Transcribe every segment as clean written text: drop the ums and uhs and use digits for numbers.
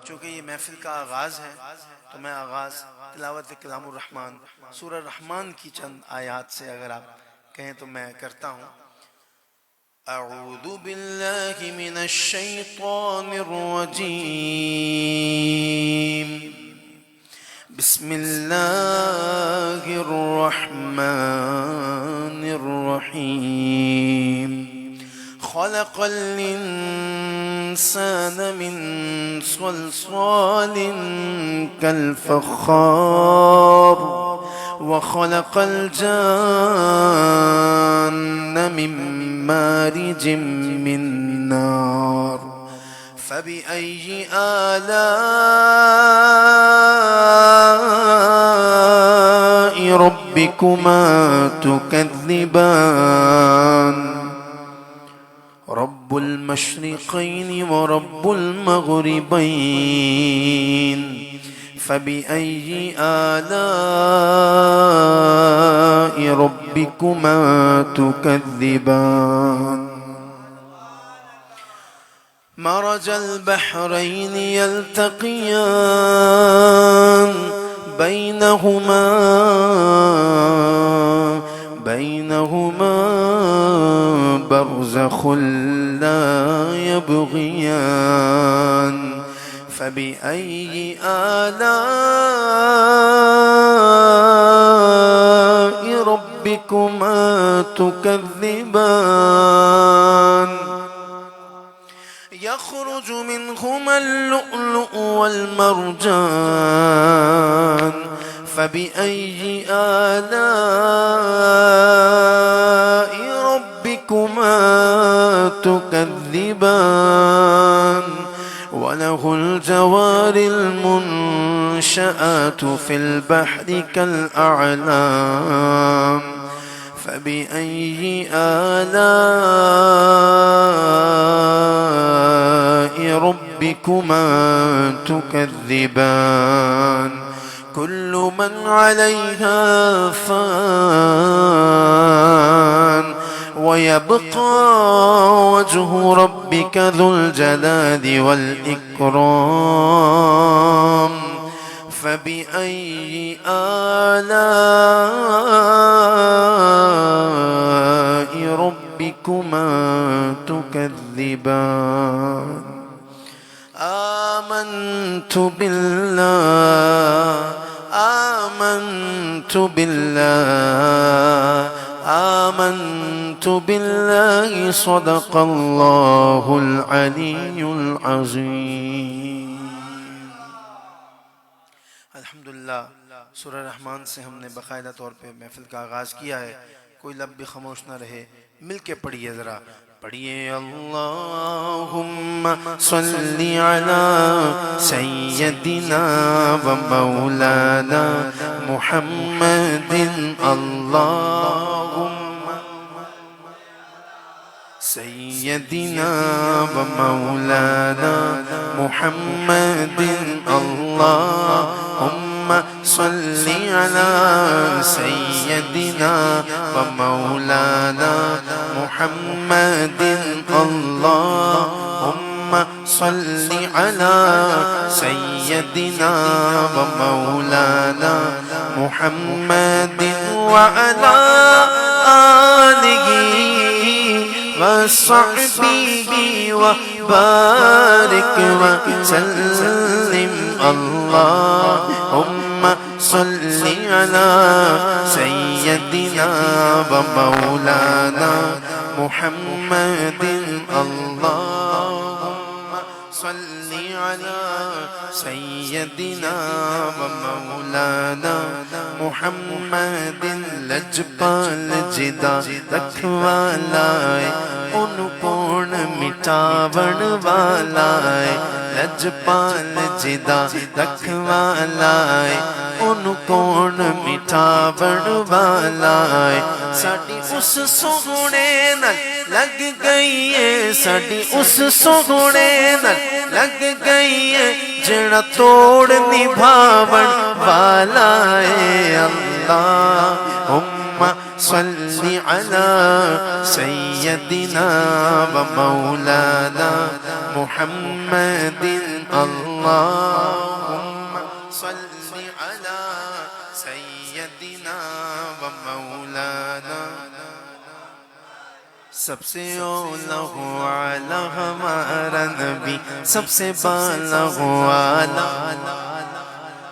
چونکہ یہ محفل کا آغاز ہے تو میں آغاز تلاوت کلام الرحمن سورہ رحمان کی چند آیات سے اگر آپ کہیں تو میں کرتا ہوں. اعوذ باللہ من الشیطان الرجیم بسم اللہ الرحمن الرحیم خلق الإنسان من صلصال كالفخار وخلق الجان من مارج من نار فبأي آلاء ربكما تكذبان رب المشرقين ورب المغربين فبأي آلاء ربكما تكذبان مرج البحرين يلتقيان بينهما برزخ لا يبغيان فبأي آلاء ربكما تكذبان يخرج منهما اللؤلؤ والمرجان فبأي آلاء ربكما تكذبان وله الجوار المنشآت في البحر كالأعلام فبأي آلاء ربكما تكذبان كل من عليها فان ويبقى وجه ربك ذو الجلال والإكرام فبأي آلاء ربكما تكذبان آمنت بالله صدق الله العلي العظيم. الحمدللہ سورہ رحمان سے ہم نے باقاعدہ طور پہ محفل کا آغاز کیا ہے. کوئی لب بھی خاموش نہ رہے, مل کے پڑھیے ذرا پڑھیے. اللہم صلی علی سیدنا و مولانا محمد. اللہم سیدنا و مولانا محمد. اللہم صلی علی سیدنا و مولانا محمد. اللہم صلی علی سیدنا و مولانا محمد وعلی آلہ وصحبہ وبارک وسلم. اللہم صلی علی سیدنا و مولانا محمد. اللہم صلی علی سیدنا و مولانا محمد. لجپال جدا رکھوالا ہے ان کون مٹاون والا ہے. لجپال جدا رکھوالا ہے ان کون مٹاون والا ہے. ساڈی اس سوہنے نال لگ گئی ہے, ساڈی اس سوہنے نال لگ گئی ہے جڑا توڑ نبھاون والا ہے. اللہم صلی علی سیدنا و مولانا محمد. اللہم صلی علی سیدنا و مولانا سب سے اولا والا ہمارا نبی سب سے بالا والا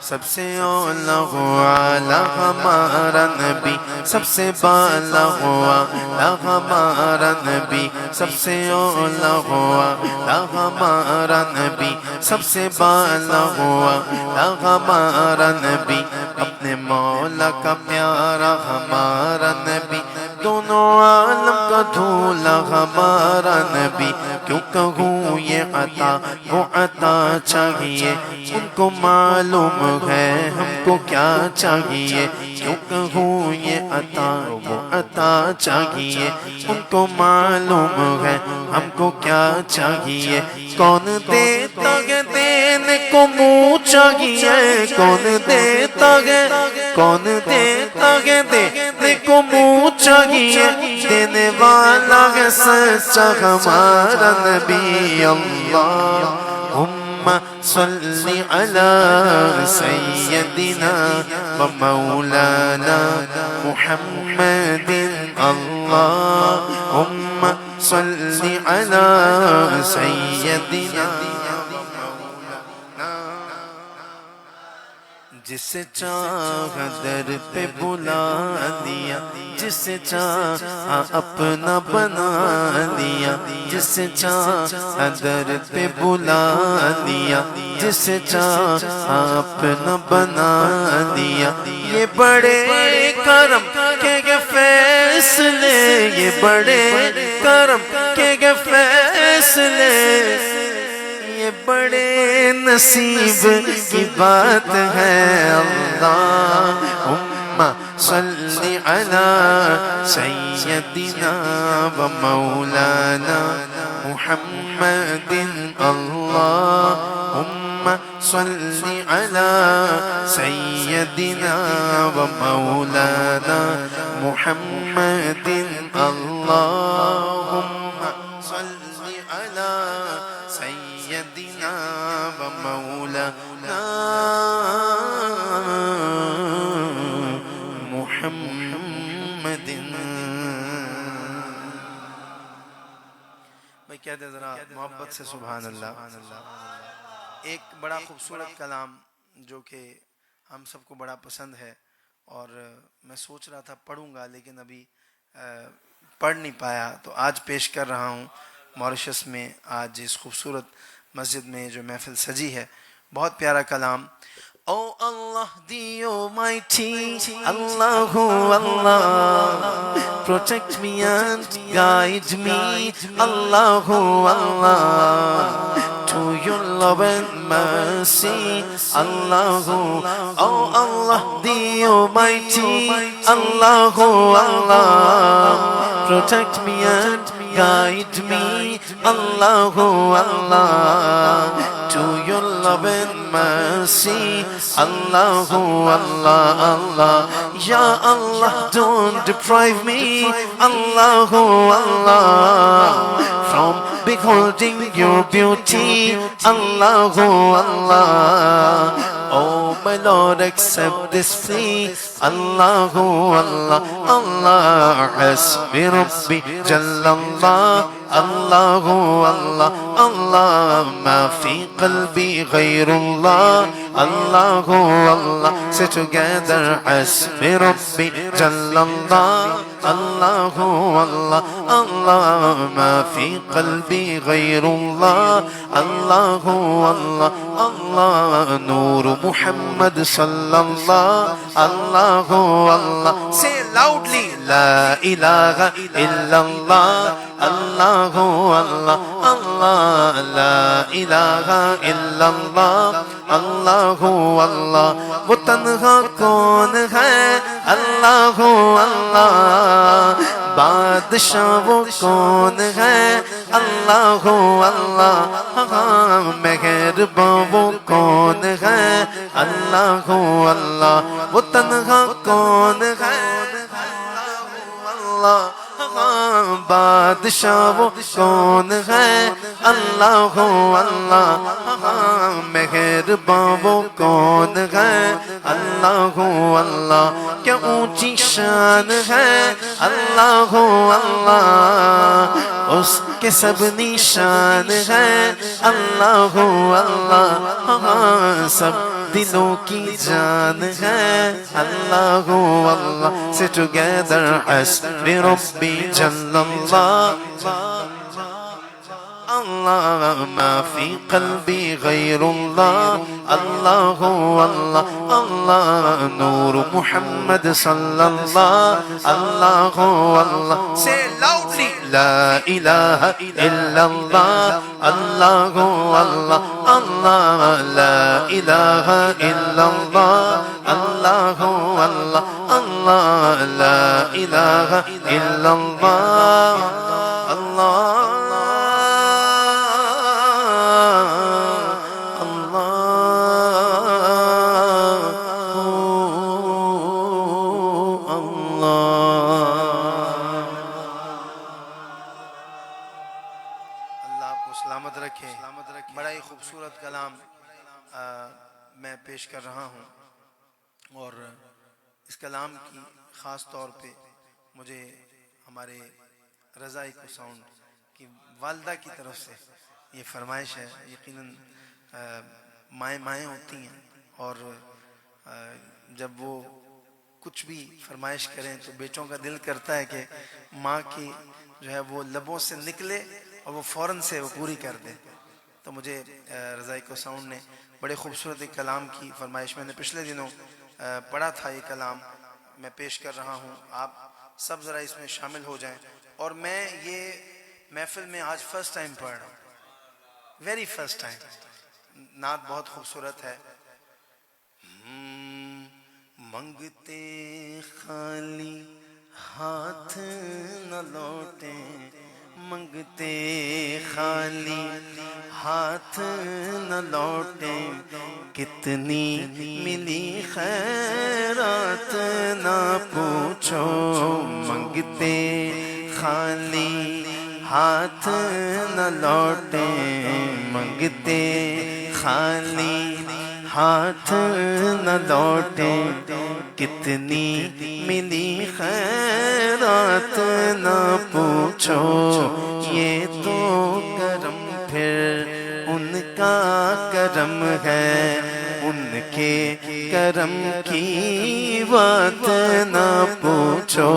سب سے اولا والا ہمارا نبی سب سے بالا والا ہمارا نبی سب سے اولا والا ہمارا نبی سب سے بالا والا ہمارا نبی اپنے مولا کا پیارا ہمارا نبی دونوں عالم کا دھولا ہمارا نبی کیوں کہوں یہ عطا وہ عطا چاہیے ان کو معلوم ہے ہم کو کیا چاہیے کیوں کہوں یہ عطا وہ عطا چاہیے ان کو معلوم ہے ہم کو کیا چاہیے کون دیتا ہے دینے کو منہ چاہیے کون دیتا ہے دینے کو منہ چاہیے دینے والا ہے سچا ہمارا نبی اللہم صلی علی سیدنا و مولانا محمد اللہم صلی علی سیدنا جسے چاہ در پہ بلا دیا جسے چاہ اپنا بنا دیا جسے چاہ در پہ بلا دیا جسے چاہ اپنا بنا دیا یہ بڑے کرم کے فیصلے یہ بڑے کرم کے فیصلے یہ بڑے نصیب کی بات ہے اللہم صلی علی سیدنا و مولانا محمد اللہم صلی علی سیدنا و مولانا محمد اللہم صلی علی سیدنا و مولانا محمد میں کہتے ذرا محبت سے سبحان اللہ ایک بڑا خوبصورت کلام جو کہ ہم سب کو بڑا پسند ہے اور میں سوچ رہا تھا پڑھوں گا لیکن ابھی پڑھ نہیں پایا تو آج پیش کر رہا ہوں موریشس میں آج اس خوبصورت مسجد میں جو محفل سجی ہے بہت پیارا کلام Oh Allah the Almighty Allahu Allah protect me and guide me Allahu Allah to your love and mercy Allahu Oh Allah the Almighty Allahu Allah protect me and guide me Allahu Allah to your love and mercy Allahu Allah Allah Ya Allah don't deprive me Allahu Allah from beholding your beauty Allahu Allah Oh my Lord accept this plea Allahu Allah Allah Hasbi Rabbi Jallallah Allahu Allah Allah ma fi qalbi ghayrullah Allahu Allah say together Hasbi Rabbi Jallallah Allahu Allah Allah ma fi qalbi ghayrullah Allahu Allah Allah Noor Muhammad sallallahu Allahu Allah say loudly La ilaha illallah Allahu Allah Allah La ilaha illallah Allahu Allah وہ تنہا کون ہے Allahu Allah بادشاہ وہ کون ہے Allahu Allah مہرباں وہ کون ہے Allahu Allah وہ تنہا کون ہے Allahu Allah بادشاہ وہ کون ہے اللہ اللہ مہربان وہ کون ہے اللہ اللہ کیا اونچی شان ہے اللہ اللہ اس کے سب نشان ہے اللہ اللہ سب دلوں کی جان ہے اللہ اللہ Say together حسبی ربی جل اللہ اللہ ما فی قلبی غیر اللہ اللہ اللہ اللہ نور محمد صلی اللہ اللہ اللہ Say loudly لا الہ الا اللہ اللہ اللہ اللہ لا الہ الا اللہ اللہ اللہ اللہ لا الہ الا اللہ اللہ سلامت رکھے بڑا ہی خوبصورت کلام میں پیش کر رہا ہوں اور اس کلام کی خاص طور پہ مجھے ہمارے رضا ایکو ساؤنڈ کی والدہ کی طرف سے یہ فرمائش ہے یقیناً مائیں ہوتی ہیں اور جب وہ کچھ بھی فرمائش کریں تو بیٹوں کا دل کرتا ہے کہ ماں کی جو ہے وہ لبوں سے نکلے اور وہ فوراً سے وہ پوری کر دے تو مجھے رضا ایکو ساؤنڈ نے بڑے خوبصورت ایک کلام کی فرمائش میں نے پچھلے دنوں پڑھا تھا یہ کلام میں پیش کر رہا ہوں آپ سب ذرا اس میں شامل ہو جائیں اور میں یہ محفل میں آج فرسٹ ٹائم پڑھ رہا ہوں ویری فرسٹ ٹائم نعت بہت خوبصورت ہے منگتے خالی ہاتھ نہ لوٹیں منگتے خالی ہاتھ نہ لوٹیں کتنی ملی خیرات نہ پوچھو منگتے خالی ہاتھ نہ لوٹیں منگتے خالی ہاتھ نہ لوٹیں کتنی ملی خیرات نہ پوچھو یہ تو کرم پھر ان کا کرم ہے ان کے کرم کی بات نہ پوچھو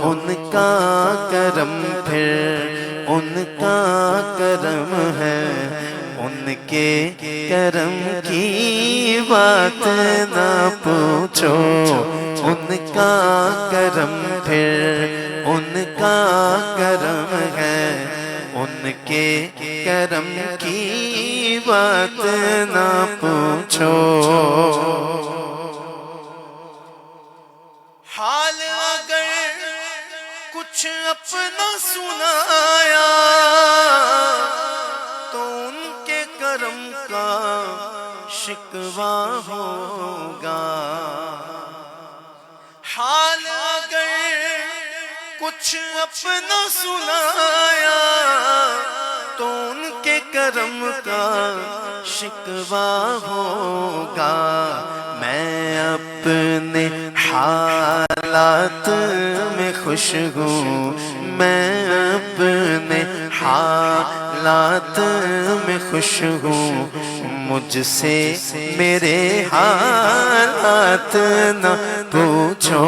ان کا کرم پھر ان کا کرم ہے ان کے کرم کی بات نہ پوچھو ان کا کرم پھر ان کا کرم ہے ان کے کرم کی بات نہ پوچھو حال اگر کچھ اپنا سنایا تو ان کے کرم کا شکوہ ہوگا حال اگر کچھ اپنا سنایا تو ان کے کرم کا شکوہ ہوگا میں اپنے حالات میں خوش ہوں میں اپنے حالات میں خوش ہوں مجھ سے میرے حالات نہ پوچھو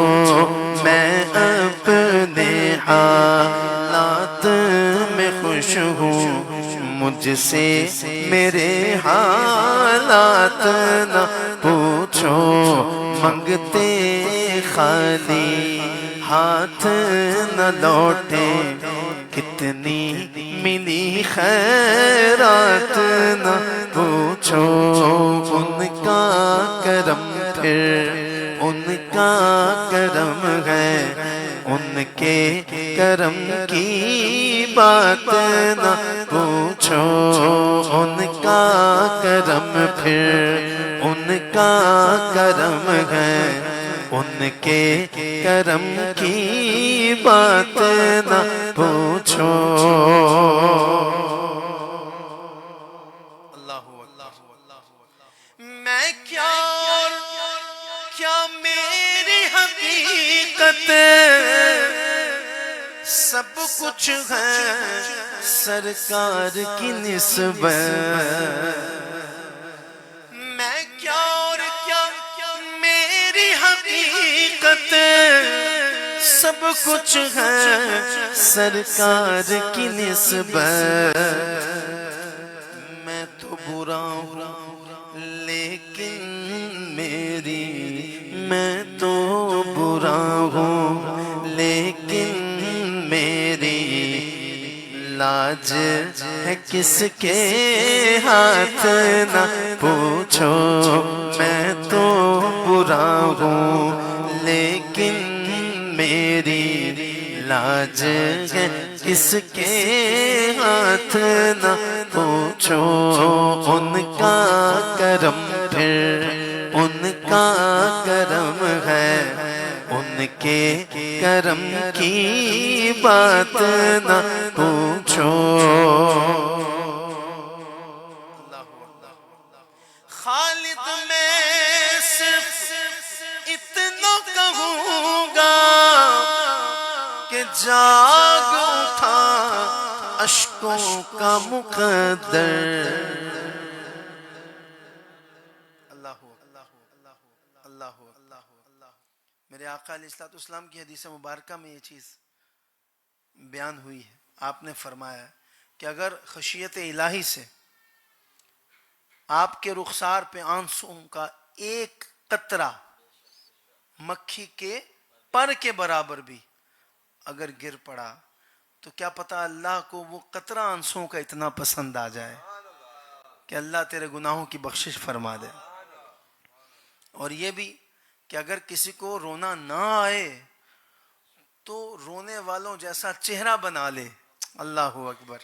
میں اپنے حالات میں خوش ہوں مجھ سے میرے حالات نہ پوچھو منگتے خالی ہاتھ نہ لوٹیں کتنی ملی خیرات نہ پوچھو ان کا کرم پھر ان کا کرم ہے ان کے کرم کی بات نہ پوچھو ان کا کرم پھر ان کا کرم ہے ان کے کرم کی بات نہ پوچھو۔ میں کیا اور کیا میری حقیقت، سب کچھ ہے سرکار کی نسبت۔ میں کیا اور کیا میری حقیقت، سب کچھ ہے سرکار کی نسبت۔ میں تو برا ہوں لیکن میں تو برا ہوں لیکن میری لاج ہے کس کے ہاتھ نہ پوچھو۔ میں تو برا ہوں لیکن میری لاج ہے کس کے ہاتھ نہ پوچھو۔ ان کا کرم پھر ان کا کرم ہے، ان کے کرم کی بات نہ پوچھو۔ خالد میں صرف اتنا کہوں گا کہ جاگ اٹھا اشکوں کا مقدر۔ میرے آقا علیہ السلام کی حدیث مبارکہ میں یہ چیز بیان ہوئی ہے۔ آپ نے فرمایا کہ اگر خشیت الہی سے آپ کے رخسار پہ آنسوں کا ایک قطرہ مکھی کے پر کے برابر بھی اگر گر پڑا تو کیا پتا اللہ کو وہ قطرہ آنسوں کا اتنا پسند آ جائے کہ اللہ تیرے گناہوں کی بخشش فرما دے۔ اور یہ بھی کہ اگر کسی کو رونا نہ آئے تو رونے والوں جیسا چہرہ بنا لے، اللہ اکبر،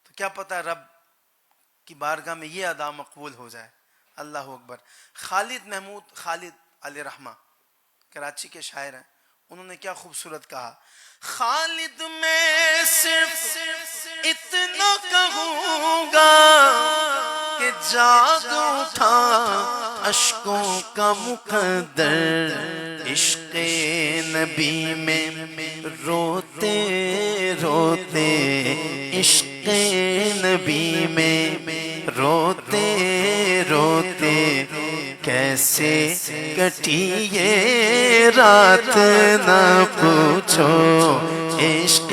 تو کیا پتا رب کی بارگاہ میں یہ ادا مقبول ہو جائے۔ اللہ اکبر۔ خالد علیہ رحمہ کراچی کے شاعر ہیں، انہوں نے کیا خوبصورت کہا، خالد میں صرف اتنا کہوں گا کہ جاگ اٹھا اشکوں کا مقدر۔ عشق نبی میں روتے روتے، عشق نبی میں روتے روتے کیسے کٹی یہ رات نہ پوچھو۔ عشق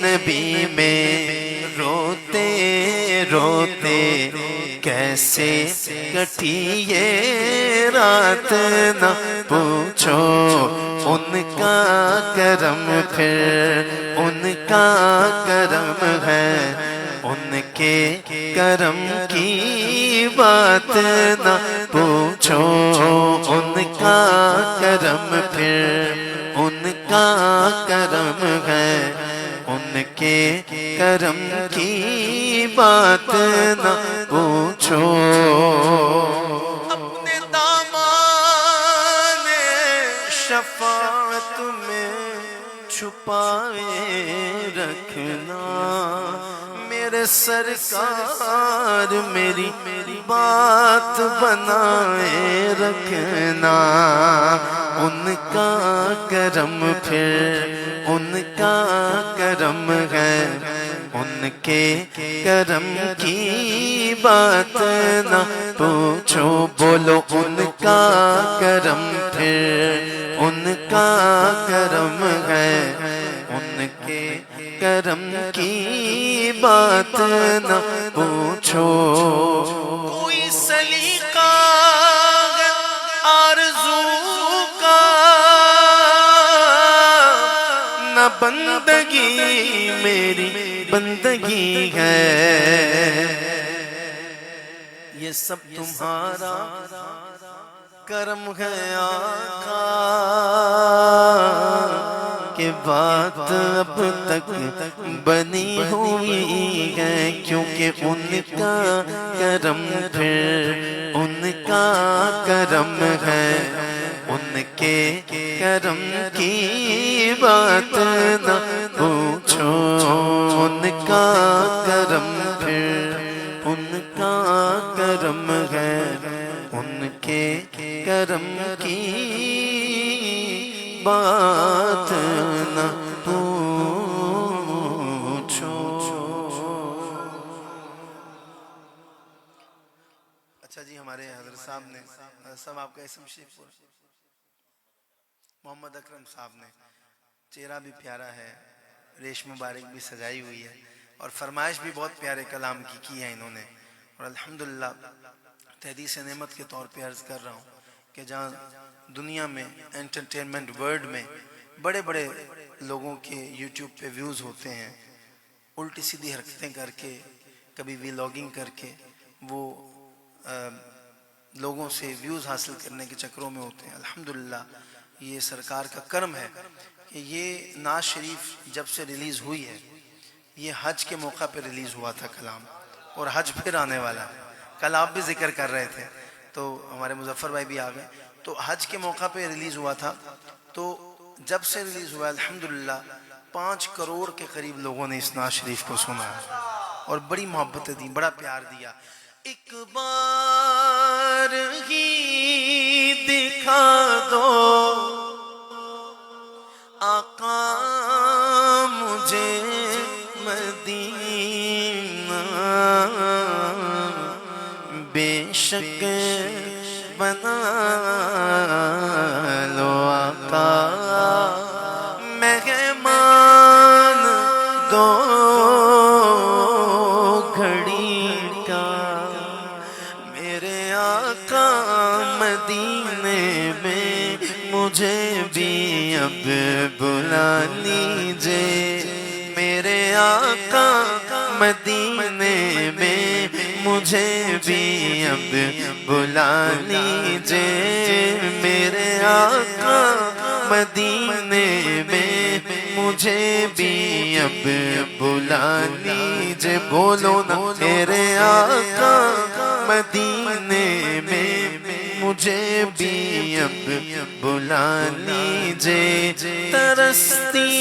نبی میں روتے روتے کیسے کٹی یہ رات نہ پوچھو۔ ان کا کرم پھر ان کا کرم ہے، ان کے کرم کی بات نہ پوچھو۔ ان کا کرم پھر ان کا کرم ہے، ان کے کرم کی بات نہ پوچھو۔ اپنے دامان شفاعت میں چھپائے رکھنا، میرے سرکار میری بات بنائے رکھنا۔ ان کا کرم پھر ان کا کرم ہے، ان کے کرم کی بات نہ پوچھو۔ بولو ان کا کرم پھر ان کا کرم ہے، ان کے کرم کی بات نہ پوچھو۔ کوئی سلیقہ آرزو کا نہ بندگی میری بندگی ہے، یہ سب تمہارا کرم ہے آقا، کہ بات اب تک بنی ہوئی ہے، کیونکہ ان کا کرم پھر ان کا کرم ہے، ان کے کے کرم کی بات نہ پوچھو، ان کا کرم پھر ان کا کرم ہے، ان کے کرم کی بات نہ پوچھو۔ اچھا جی، ہمارے حضرت صاحب نے، حضرت صاحب آپ کا اسم شریف پورا؟ محمد اکرم صاحب نے، چہرہ بھی پیارا ہے، ریش مبارک بھی سجائی ہوئی ہے، اور فرمائش بھی بہت پیارے کلام کی ہے انہوں نے، اور الحمدللہ تحدیث نعمت کے طور پہ عرض کر رہا ہوں کہ جہاں دنیا میں انٹرٹینمنٹ ورلڈ میں بڑے بڑے لوگوں کے یوٹیوب پہ ویوز ہوتے ہیں، الٹی سیدھی حرکتیں کر کے، کبھی ویلاگنگ کر کے وہ لوگوں سے ویوز حاصل کرنے کے چکروں میں ہوتے ہیں، الحمدللہ یہ سرکار کا کرم ہے کہ یہ نعت شریف جب سے ریلیز ہوئی ہے، یہ حج کے موقع پہ ریلیز ہوا تھا کلام، اور حج پھر آنے والا ہے، کل آپ بھی ذکر کر رہے تھے تو ہمارے مظفر بھائی بھی آ گئے، تو حج کے موقع پہ ریلیز ہوا تھا، تو جب سے ریلیز ہوا الحمدللہ 5 کروڑ کے قریب لوگوں نے اس نعت شریف کو سنا ہے اور بڑی محبتیں دیں، بڑا پیار دیا۔ ایک بار ہی دکھا دو آقا مجھے مدینہ، بے شک بنا لو آقا مہمان دو گھڑی کا، میرے آقا مدینے میں مجھے بھی اب بلا لیجئے، میرے آقا مدینے میں مجھے بھی اب بلا لیجئے، میرے آقا مدینے میں مجھے بھی اب بلا لیجئے، بولو نا میرے آقا مدینے میں مجھے بھی اب بلا لیجئے، ترستی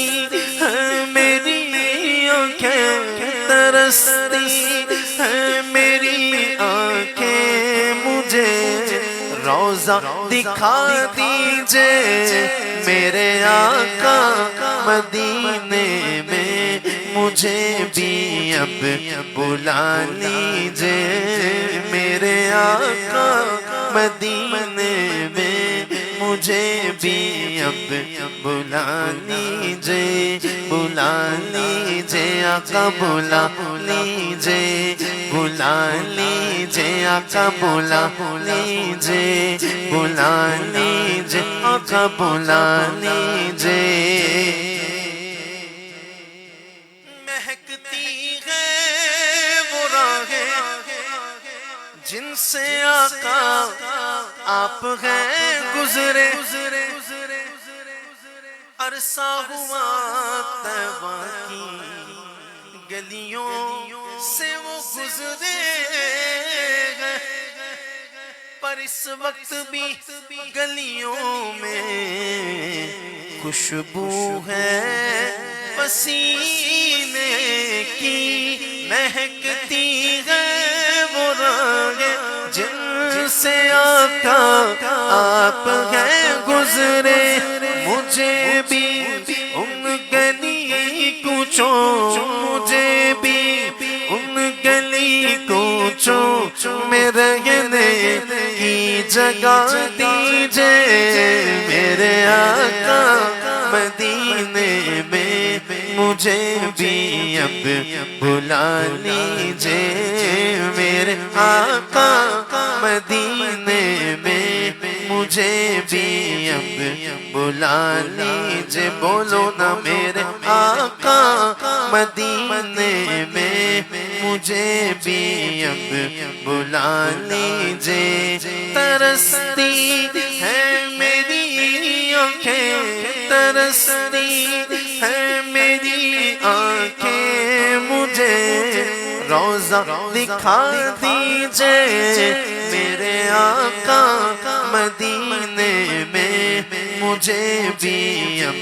ہے میری آنکھیں، ترستی ہے میری آنکھیں، مجھے روضہ دکھا دیجئے، میرے آقا مدینے میں مجھے بھی اب بلا لیجئے، میرے آقا مدینے میں مجھے بھی اب بلا لیجئے، بلا لیجئے آقا بلا لیجئے، بلا لیجئے آقا بلا لیجئے، بلا لیجئے آقا بلا لیجئے، مہکتی ہے وہ راہیں جن سے آقا آپ ہیں گزرے، عرصہ ہوا طیبہ کی گلیوں سے وہ گزرے ہیں، پر اس وقت بھی گلیوں میں خوشبو ہے پسینے کی، مہکتی ہے وہ راہیں جن سے آقا آپ ہیں گزرے، مجھے بھی ان گلی کوچوں، مجھے بھی ان گلی کوچوں میں رہنے کی جگہ دیجئے، میرے آقا مدینے میں مجھے بھی اب بلا لیجئے، میرے آقا مدینے میں مجھے بھی اب بلا لیجئے، بولو نا میرے آقا مدینے میں مجھے بھی اب بلا لیجئے، ترستی ہے میری آنکھیں، ترستی ہے میری آنکھیں، مجھے روضہ دکھا دیجئے، میرے آقا مدینے میں مجھے بھی اب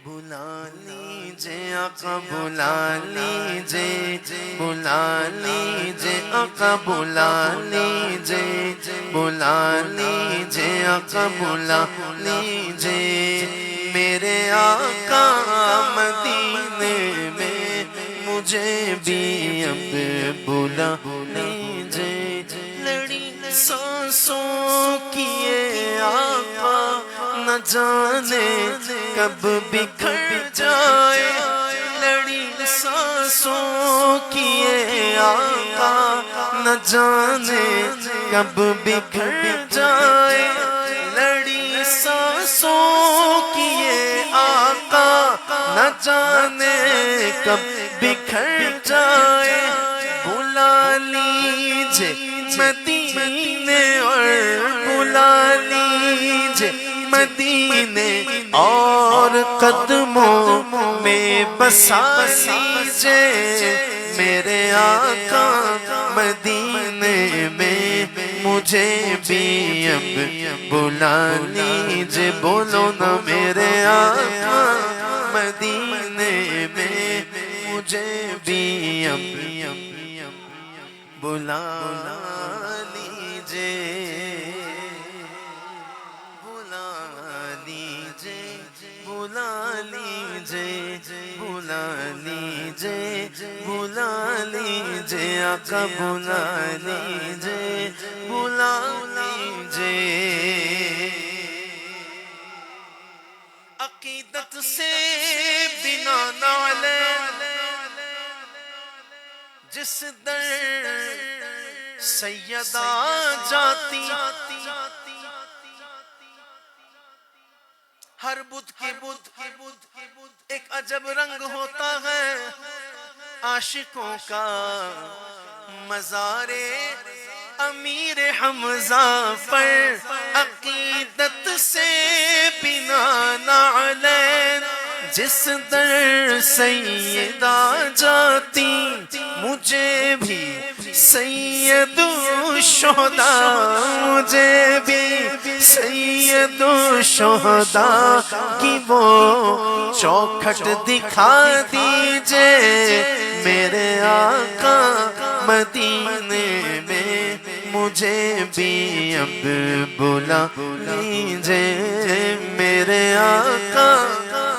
بلا لیجئے آقا، بلا لیجئے، بلا لیجئے آقا، بلا لیجئے، بلا لیجئے آقا، بلا لیجئے میرے آقا مدینے میں مجھے بھی اب بلا لیجئے۔ لڑی سانسوں کی یہ آقا نہ جانے کب بکھر جائے، لڑی سانسوں کی یہ آقا نہ جانے کب بکھر جائے، لڑی سانسوں کی یہ آقا نہ جانے کب بکھر جائے، بلا لیجئے مدینے اور بلا لیجئے مدینے اور قدموں میں بسا لیجئے میرے آقا مدینے میں مجھے بھی اب بلا لیجئے۔ بولو نا میرے آقا مدینے میں مجھے بھی اب بلا لیجئے، بلا لیجئے، بلا لیجئے، بلا لیجئے، بلا لیجئے آقا، بلا لیجئے، بلا لیجئے۔ عقیدت سے بنا نعلین جس در سیدہ جاتی، ہر بدھ کی بدھ ایک عجب رنگ ہوتا ہے، عاشقوں کا مزار امیر حمزہ پر عقیدت سے بنا نعلین جس در سیدہ جاتی، مجھے بھی سید الشہداء، مجھے بھی سید الشہداء کی وہ چوکھٹ دکھا دیجئے میرے آقا مدینے میں مجھے بھی اب بلا لیجئے میرے آقا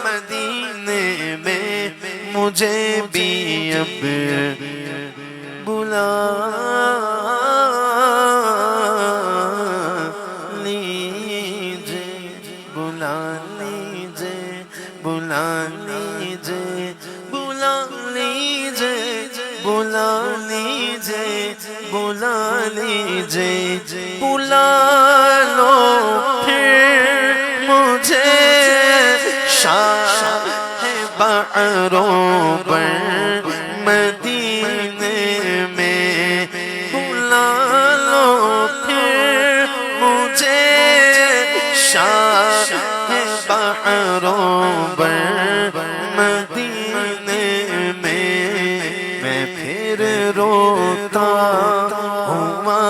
مدینے میں مجھے بھی اب بلا لیجئے، بلا لیجئے، بلا لیجئے، بلا لیجئے، بلا لیجئے، بلا لیجئے، بلا لو پھر مجھے شاہ بعروں پر مدینے میں، بلا لو پھر مجھے شاہ بعروں پر مدینے میں پھر روتا ہوا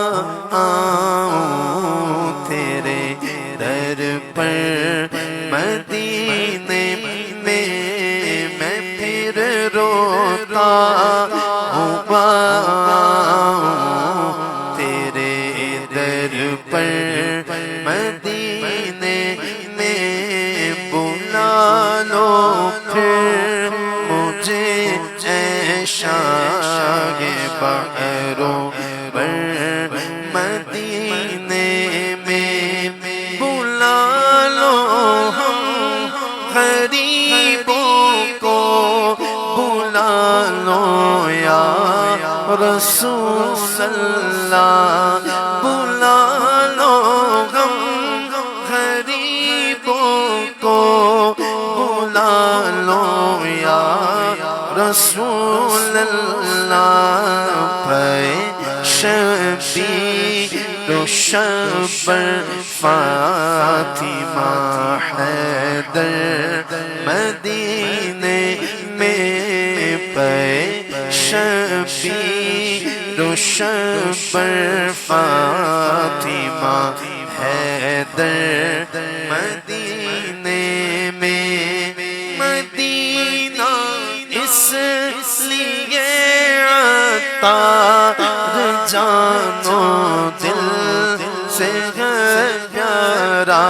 آؤں تیرے در پر مدینے میں، میں پھر روتا ہوا آؤں تیرے در پر مدینے میں، بلا لو پھر مجھے اے شاہ بعروں پر مدینے میں، بلا لو ہم غریبوں کو، بلا لو یا رسول اللہ، بلا لو ہم غریبوں کو، بلا لو یا رسول اللہ، شبیر و شبر فاطمہ حیدر مدینے میں، شبیر و شبر فاطمہ حیدر جانو دل سے ہے پیارا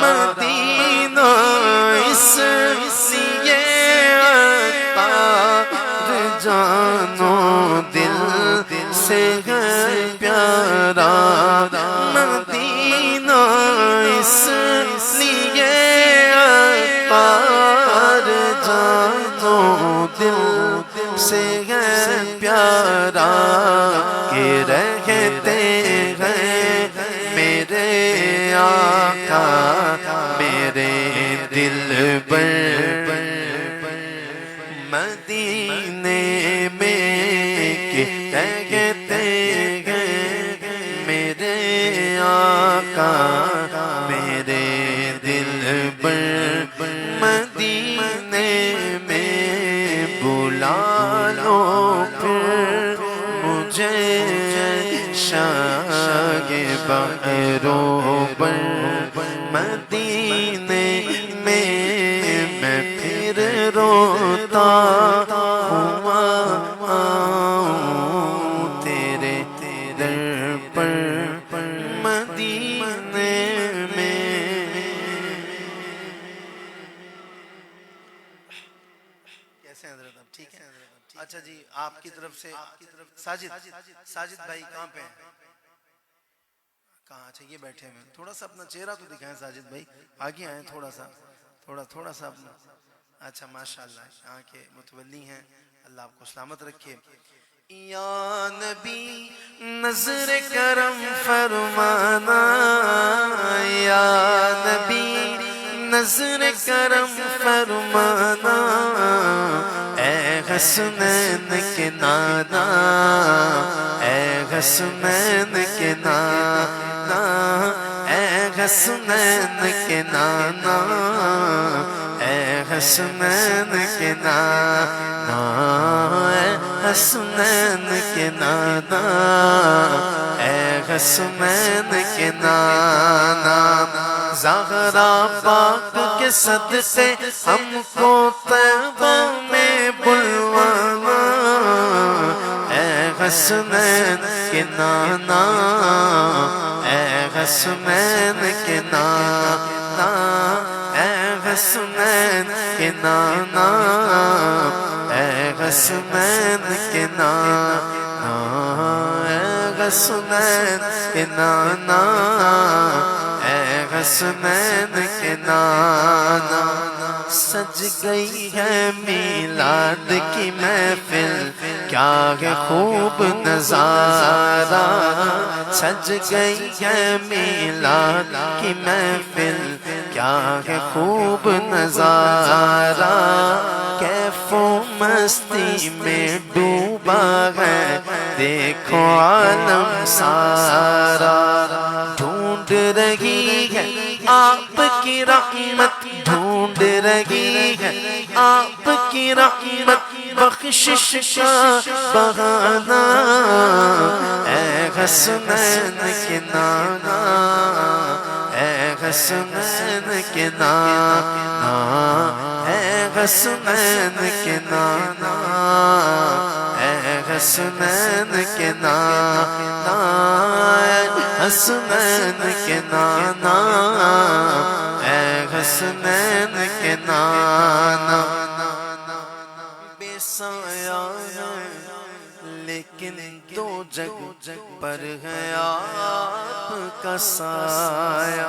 مدینہ اس لیے عطار جانو دل سے ہے پیارا مدینہ اس لیے عطار جانو دل سے ہے پیارا کہ رہتے ہیں میرے آقا میرے دل پر مدینے میں کہ رہتے ہیں میرے آقا میرے دل پر مدینے میں بلا لو پھر مجھے شاہ بحروں پر مدینے میں پھر روتا ہوا آؤں تیرے در پر مدینے میں. کیسے ہیں حضرت اب ٹھیک ہے؟ اچھا جی آپ کی طرف سے ساجد بھائی کہاں پہ ہیں؟ کہاں؟ اچھا یہ بیٹھے ہیں. تھوڑا سا اپنا چہرہ تو دکھائیں ساجد بھائی, آگے آئیں تھوڑا سا اپنا. اچھا ماشاءاللہ یہاں کے متولی ہیں, اللہ آپ کو سلامت رکھے. یا نبی نظر کرم فرمانا یا نبی نظر کرم فرمانا اے حسنین کے نانا اے حسنین کے نانا اے حسنین کے نانا اے حسنین کے نانا اے حسنین کے نانا اے حسنین کے نانا زہرا پاک کے صدقے ہم کو طیبہ میں بلوانا اے حسنین کے نانا اے حسنین کے نانا اے حسنین کے نانا اے حسنین کے نانا اے حسنین کے نانا اے حسنین کے نانا. سج گئی ہے میلاد کی محفل کیا ہے خوب نظارہ سج گئی ہے میلاد کی محفل کیا ہے خوب نظارہ کیف و مستی میں ڈوبا ہے دیکھو عالم سارا ڈھونڈ رہی ہے آپ کی رحمت ڈھونڈ رہی ہے آپ کی رحمت بخشش کا بہانہ اے حسنین کے نانا اے حسنین کے نانا اے حسنین کے نانا اے حسنین کے نانا اے حسنین کے نانا اے حسنین کے نانا. بے سایہ ہے لیکن دو جگ پر ہے آپ کا سایہ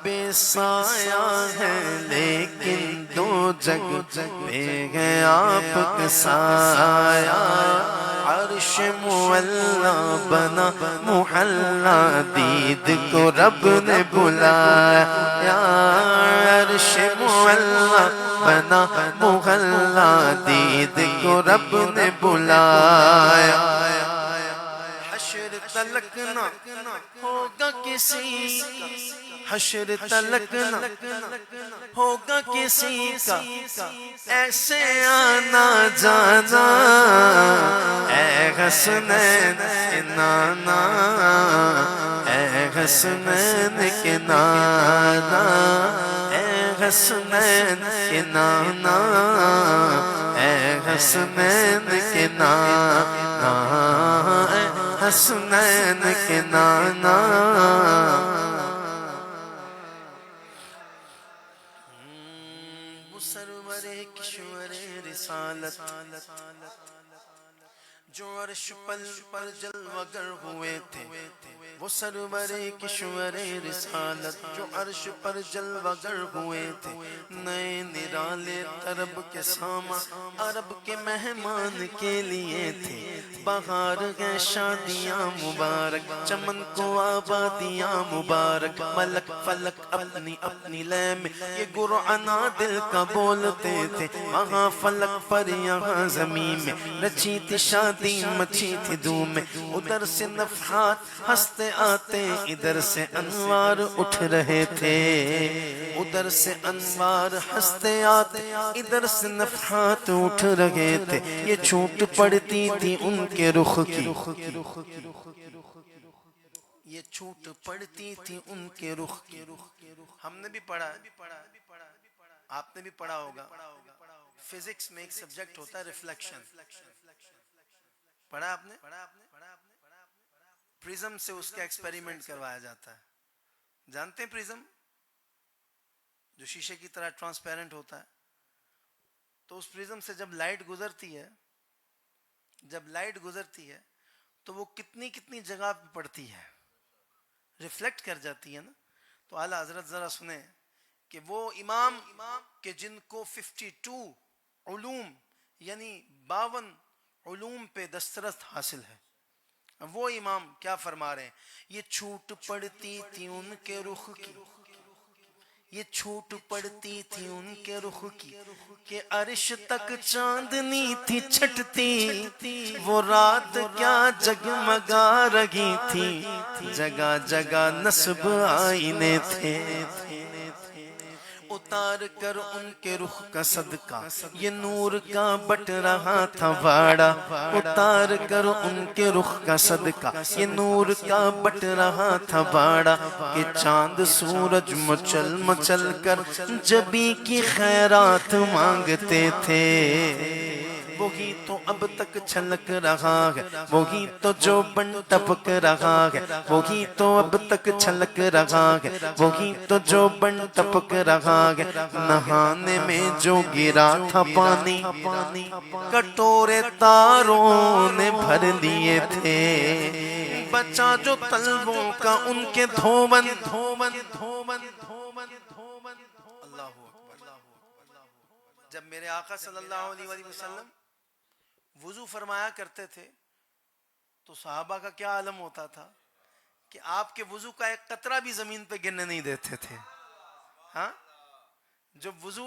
بے سایہ ہے لیکن دو جگ پہ ہے آپ کا سایہ عرش معلا بنا محلہ دید کو رب نے بلایا عرش معلا بنا محلہ دید کو رب نے بلایا. حشر تلک نہ ہوگا کسی حشر تلک نہ ہوگا کسی کا ایسے آنا جانا اے حسنین کے نانا اے حسنین کے نانا اے حسنین کے نانا اے حسنین کے نانا حسنین کے نانا، وہ سرور کشور رسالت جو عرش پر جلوگر ہوئے تھے، وہ سرور کشور رسالت جو عرش پر جلوگر ہوئے تھے، نئے نرالے طرب کے ساما عرب کے مہمان کے لیے تھے، بہار گئے شادیاں مبارک، چمن کو آبادیاں مبارک، ملک فلک اپنی اپنی لے میں یہ گرعنا دل کا بولتے تھے، وہاں فلک پر یہاں زمین میں رچی تھی شادی مچی تھی دھوم میں، ادھر سے نفحات ہنستے آتے ادھر سے انوار اٹھ رہے تھے، ادھر سے انوار ہنستے آتے ادھر سے نفحات اٹھ رہے تھے، یہ چھوٹ پڑتی تھی ان کے رخ کی، یہ چھوٹ پڑتی تھی ان کے رخ کی۔ ہم نے بھی پڑھا ہے، آپ نے بھی پڑھا ہوگا، فزکس میں ایک سبجیکٹ ہوتا ہے ریفلیکشن، پڑھا آپ نے؟ پریزم سے اس کا ایکسپیریمنٹ کروایا جاتا ہے، جانتے ہیں پریزم جو شیشے کی طرح ٹرانسپیرنٹ ہوتا ہے، تو اس پریزم سے جب لائٹ گزرتی ہے تو وہ کتنی جگہ پہ پڑتی ہے، ریفلیکٹ کر جاتی ہے نا۔ تو اعلیٰ حضرت ذرا سنیں کہ وہ امام کہ جن کو 52 علوم یعنی 52 علوم پہ دسترس حاصل ہے، وہ امام کیا فرما رہے ہیں، یہ چھوٹ پڑتی تھی ان کے رخ کی، یہ چھوٹ پڑتی تھی ان کے رخ کی، کہ عرش تک چاندنی تھی چھٹتی، وہ رات کیا جگمگا رہی تھی، جگہ جگہ نصب آئینے تھے، اتار کر ان کے رخ کا صدقہ یہ نور کا بٹ رہا تھا واڑا، اتار کر ان کے رخ کا صدقہ یہ نور کا بٹ رہا تھا واڑا، کہ چاند سورج مچل مچل کر جبی کی خیرات مانگتے تھے، وہی تو اب تک چھلک رہا ہے، وہی تو جو بن ٹپک رہا ہے، وہی تو اب تک چھلک رہا ہے، وہی تو جو بن ٹپک رہا ہے، نہانے میں جو گرا تھا پانی کٹورے تاروں نے بھر لیے تھے، بچا جو طلبوں کا ان کے دھومن، اللہ اکبر۔ جب میرے آقا صلی اللہ علیہ وآلہ وسلم وضو فرمایا کرتے تھے تو صحابہ کا کیا عالم ہوتا تھا کہ آپ کے وضو کا ایک قطرہ بھی زمین پہ گرنے نہیں دیتے تھے۔ ہاں، جب وضو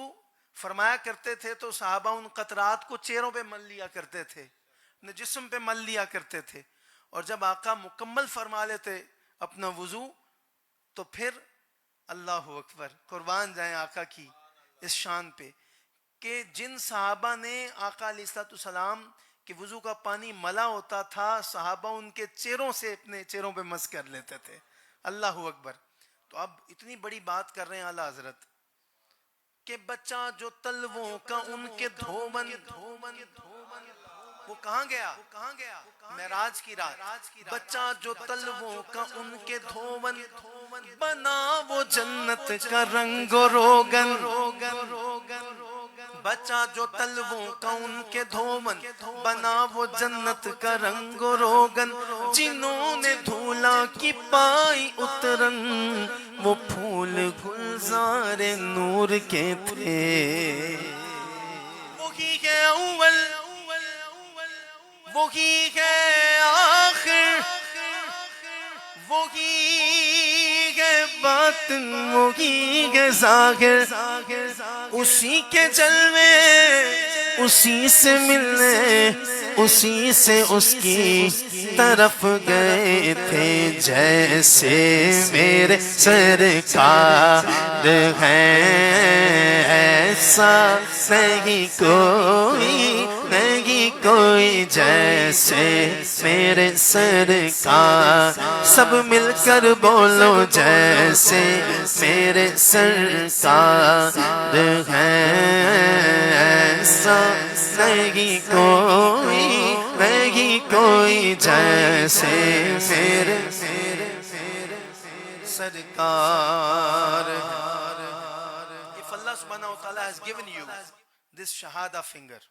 فرمایا کرتے تھے تو صحابہ ان قطرات کو چہروں پہ مل لیا کرتے تھے، اپنے جسم پہ مل لیا کرتے تھے، اور جب آقا مکمل فرما لیتے اپنا وضو تو پھر اللہ اکبر، قربان جائیں آقا کی اس شان پہ کہ جن صحابہ نے آقا علیہ السلام کے وضو کا پانی ملا ہوتا تھا، صحابہ ان کے چہروں سے اپنے چہروں پہ مس کر لیتے تھے، اللہ اکبر۔ تو اب اتنی بڑی بات کر رہے ہیں اعلیٰ حضرت کہ بچہ جو تلووں کا ان کے دھومن، وہ کہاں گیا؟ معراج کی رات، بچہ جو تلووں کا ان کے دھومن، بنا وہ جنت کا رنگ و روغن، بچہ جو تلووں کا ان کے دھومن، بنا وہ جنت کا رنگ و روغن، جنہوں نے دھولا کی پائی اترن، وہ پھول گلزار نور کے تھے، وہی ہے اول وہی ہے آخر، وہی ہے باطن، وہی ہے ظاہر، اسی کے جلوے اسی سے ملنے اسی سے اس کی طرف گئے تھے، جیسے میرے سرکار ہیں ایسا نہیں کوئی، نہیں کوئی جیسے میرے سرکار، سب مل کر بولو جیسے میرے سرکار ہیں ایسا نہیں کوئی، نہیں کوئی جیسے میرے سرکار. If Allah subhanahu wa ta'ala has given you this shahada finger,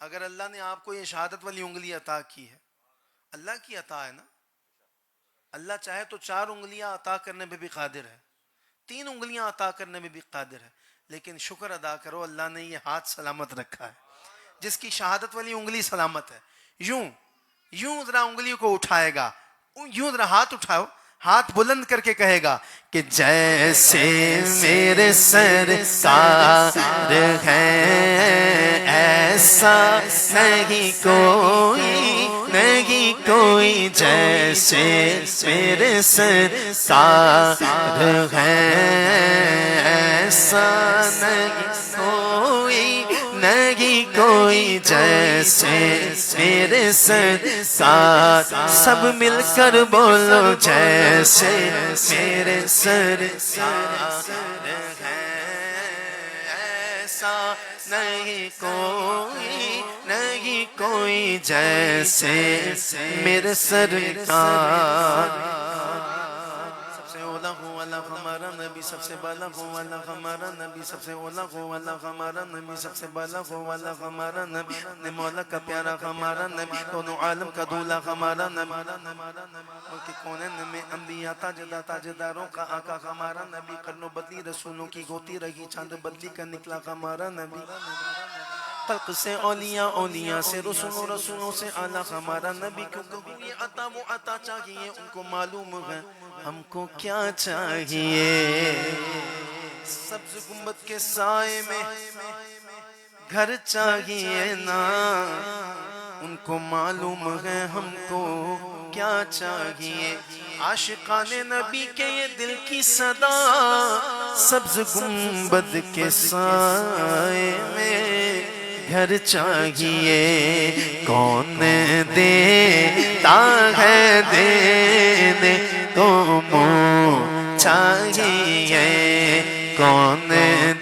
اگر اللہ نے آپ کو یہ شہادت والی انگلی عطا کی ہے، اللہ کی عطا ہے نا. اللہ چاہے تو 4 انگلیاں عطا کرنے میں بھی قادر ہے، 3 انگلیاں عطا کرنے میں بھی قادر ہے، لیکن شکر ادا کرو اللہ نے یہ ہاتھ سلامت رکھا ہے جس کی شہادت والی انگلی سلامت ہے. یوں ذرا انگلی کو اٹھائے گا، یوں ذرا ہاتھ اٹھاؤ، ہاتھ بلند کر کے کہے گا کہ جیسے میرے سرکار ہے ایسا نہیں کوئی جیسے میرے سرکار ہے ایسا نہیں کوئی جیسے میرے سرکار. سب مل کر بولو جیسے میرے سرکار ہے ایسا نہیں کوئی جیسے میرے سرکار. سب سے اولا ہو اللہ ہمارا نبی، سب سے بالا ہو اللہ ہمارا نبی، سب سے اولا ہو اللہ ہمارا نبی، سب سے بالا ہو اللہ ہمارا نبی، نے مولا کا پیارا ہمارا نبی، دونوں عالم کا دولہ ہمارا نبی، ملک کونین میں انبیاء تاجداروں کا آقا ہمارا نبی، قرن و بدلی رسولوں کی ہوتی رہی، چاند بدلی کا نکلا ہمارا نبی. خلق سے اولیاء سے رسولوں سے اعلیٰ ہمارا نبی. کیونکہ یہ عطا وہ عطا چاہیے، ان کو معلوم ہے ہم کو کیا چاہیے. سبز گنبد کے سائے میں گھر چاہیے نا، ان کو معلوم ہے ہم کو کیا چاہیے. عاشقان نبی کے یہ دل کی صدا، سبز گنبد کے سائے میں گھر چاہیے. کون دیتا ہے دینے کو منہ چاہیے، کون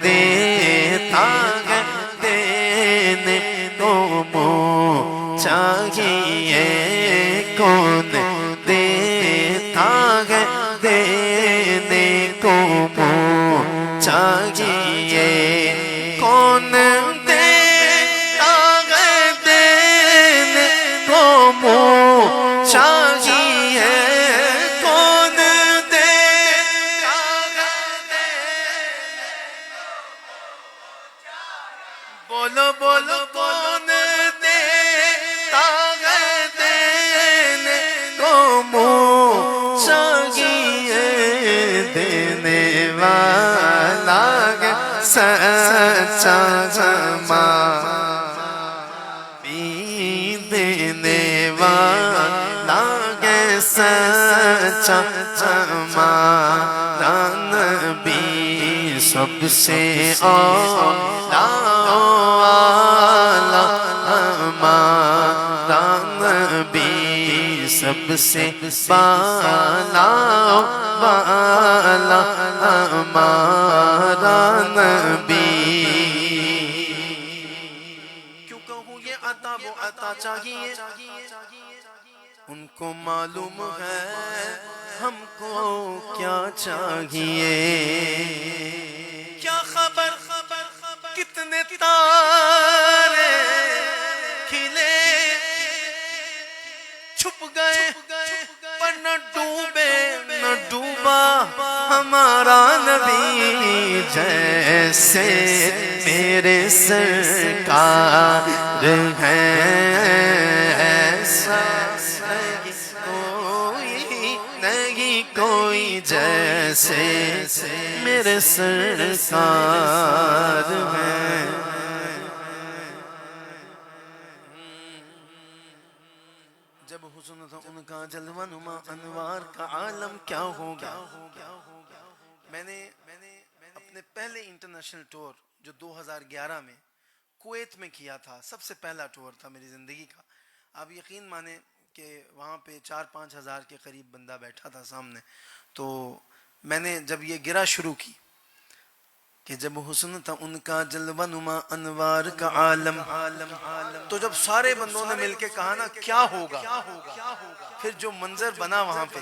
دیتا ہے دینے کو منہ چاہیے، کون دیتا ہے دینے کو منہ چاہیے، کون چاہیے، کون دے بولو بولو کون دے دینے کو منہ چاہیے. دینے والا سچا سچا ہمارا نبی، سب سے اولا ہمارا نبی، سب سے بالا ہمارا نبی. کیوں کہوں یہ عطا وہ عطا چاہیے، ان کو معلوم ہے ہم کو کیا چاہیے. کیا خبر کتنے تارے کھلے چھپ گئے پر نہ ڈوبے نہ ڈوبا ہمارا نبی. جیسے میرے سرکار ہے ایسا کوئی جیسے میرے سرکار ہے. جب حسن تھا ان کا جلوہ نما انوار کا عالم کیا ہوگا. میں نے اپنے پہلے انٹرنیشنل ٹور جو 2011 میں کویت میں کیا تھا، سب سے پہلا ٹور تھا میری زندگی کا. آپ یقین مانیں کہ وہاں پہ 4-5 ہزار کے قریب بندہ بیٹھا تھا سامنے. تو میں نے جب یہ گرا شروع کی کہ جب حسن تھا ان کا جلوہ نما انوار کا عالم، تو جب سارے بندوں نے مل کے کہا نا کیا ہوگا، پھر جو منظر بنا وہاں پہ،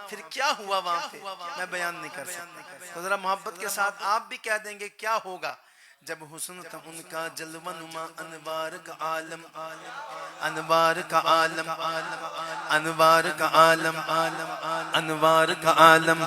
پھر کیا ہوا وہاں پہ میں بیان نہیں کر سکتا، تو ذرا محبت کے ساتھ آپ بھی کہہ دیں گے کیا ہوگا جب حسن تھا ان کا جلوہ نما انوار کا عالم، انوار کا عالم، انوار کا عالم، انوار کا عالم،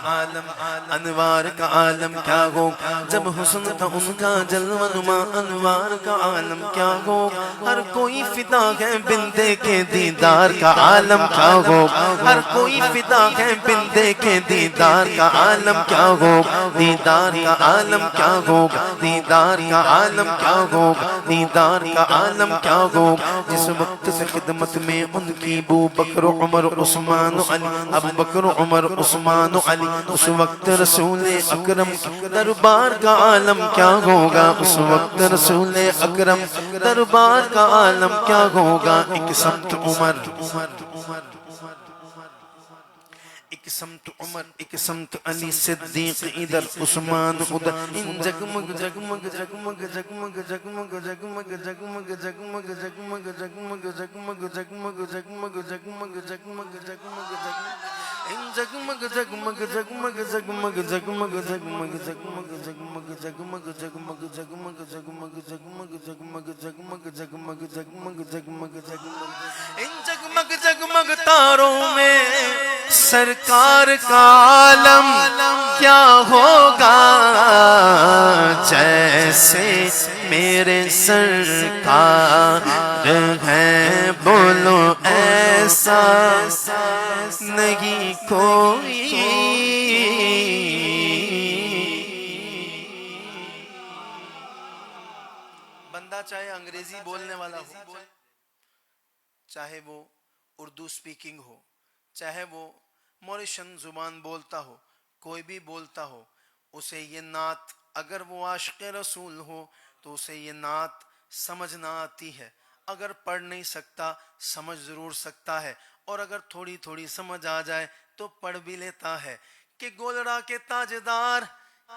انوار کا عالم کیا ہو جب حسن تھا ان کا جلوہ نما انوار کا عالم کیا ہو، ہر کوئی فدا ہے بندے کے دیدار کا عالم کیا ہو، ہر کوئی فدا ہے بندے کے دیدار کا عالم کیا ہو، دیدار کا عالم کیا ہو، دیدار کا عالم کیا ہو، دیدار کا عالم کیا ہو، جس وقت سے خدمت میں ان کی ابو بکر عمر عثمان علی، ابو بکر عمر عثمان علی، اس وقت رسول اکرم دربار کا عالم کیا ہوگا، اس وقت رسول اکرم دربار کا عالم کیا ہوگا، ایک سمت عمر، ایک سمت عمر، ایک سمت علی صدیق ادھر، عثمان ادھر، ان جگمگ جگمگ جگمگ جگمگ جگمگ جگمگ جگمگ جگمگ جگمگ جگمگ جگمگ جگمگ جگمگ جگمگ جگمگ جگمگ ان جگمگ جگمگ جگمگ جگمگ جگمگ جگمگ جگمگ جگمگ جگمگ جگمگ جگمگ جگمگ جگمگ جگمگ جگمگ جگمگ جگمگ جگمگ جگمگ ان جگمگ جگمگ تاروں میں سرکار کا عالم کیا ہوگا، جیسے میرے سرکار ہیں بولو ایسا نہیں کوئی، بندہ چاہے انگریزی بولنے والا ہو، چاہے وہ اردو سپیکنگ ہو، چاہے وہ موریشن زبان بولتا ہو، کوئی بھی بولتا ہو، اسے یہ نعت اگر وہ عاشق رسول ہو تو اسے یہ نعت سمجھ نہ آتی ہے، اگر پڑھ نہیں سکتا سمجھ ضرور سکتا ہے، اور اگر تھوڑی تھوڑی سمجھ آ جائے تو پڑھ بھی لیتا ہے کہ گولڑا کے تاجدار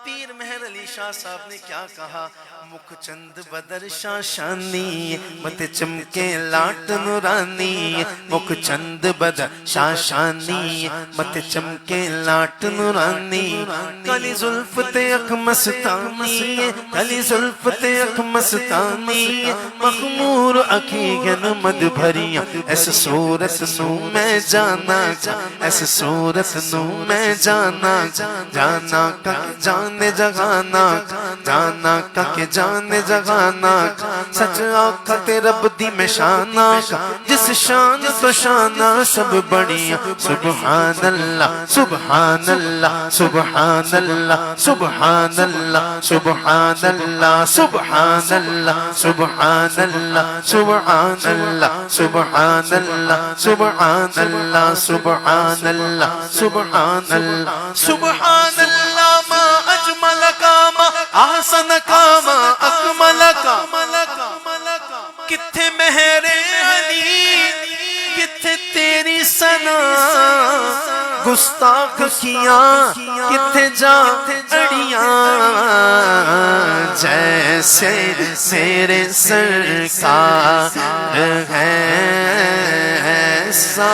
پیر مہر علی شاہ صاحب نے کیا کہا، مکھ چند بدر شاہ شانی مت چمکے لاٹ نورانی، مکھ چند بدر شاہ شانی مت چمکے لاٹ نورانی، کلی زلف تے اک مستانی، کلی زلف تے اک مستانی، مخمور اکھیگن مد بھریاں ایس صورت نو میں جانا، ایس صورت نو میں جانا، جانا کا جانے جگانا، جانا کا کہ جانے جگانا، سچ آقا تے رب دی میں شانہ، جس شان تو شانہ سب بڑیاں، سبحان اللہ سبحان اللہ سبحان اللہ سبحان اللہ سبحان اللہ سبحان اللہ سبحان اللہ سبحان اللہ سبحان اللہ سبحان اللہ سبحان اللہ سبحان اللہ سبحان اللہ، ما اجمل کا ما احسن کا ما اکمل کا، کتھے مہر علی کتھے تیری ثنا، گستاخ کیاں کتھے جا اڑیاں، جیسے میرے سرکار ہے ایسا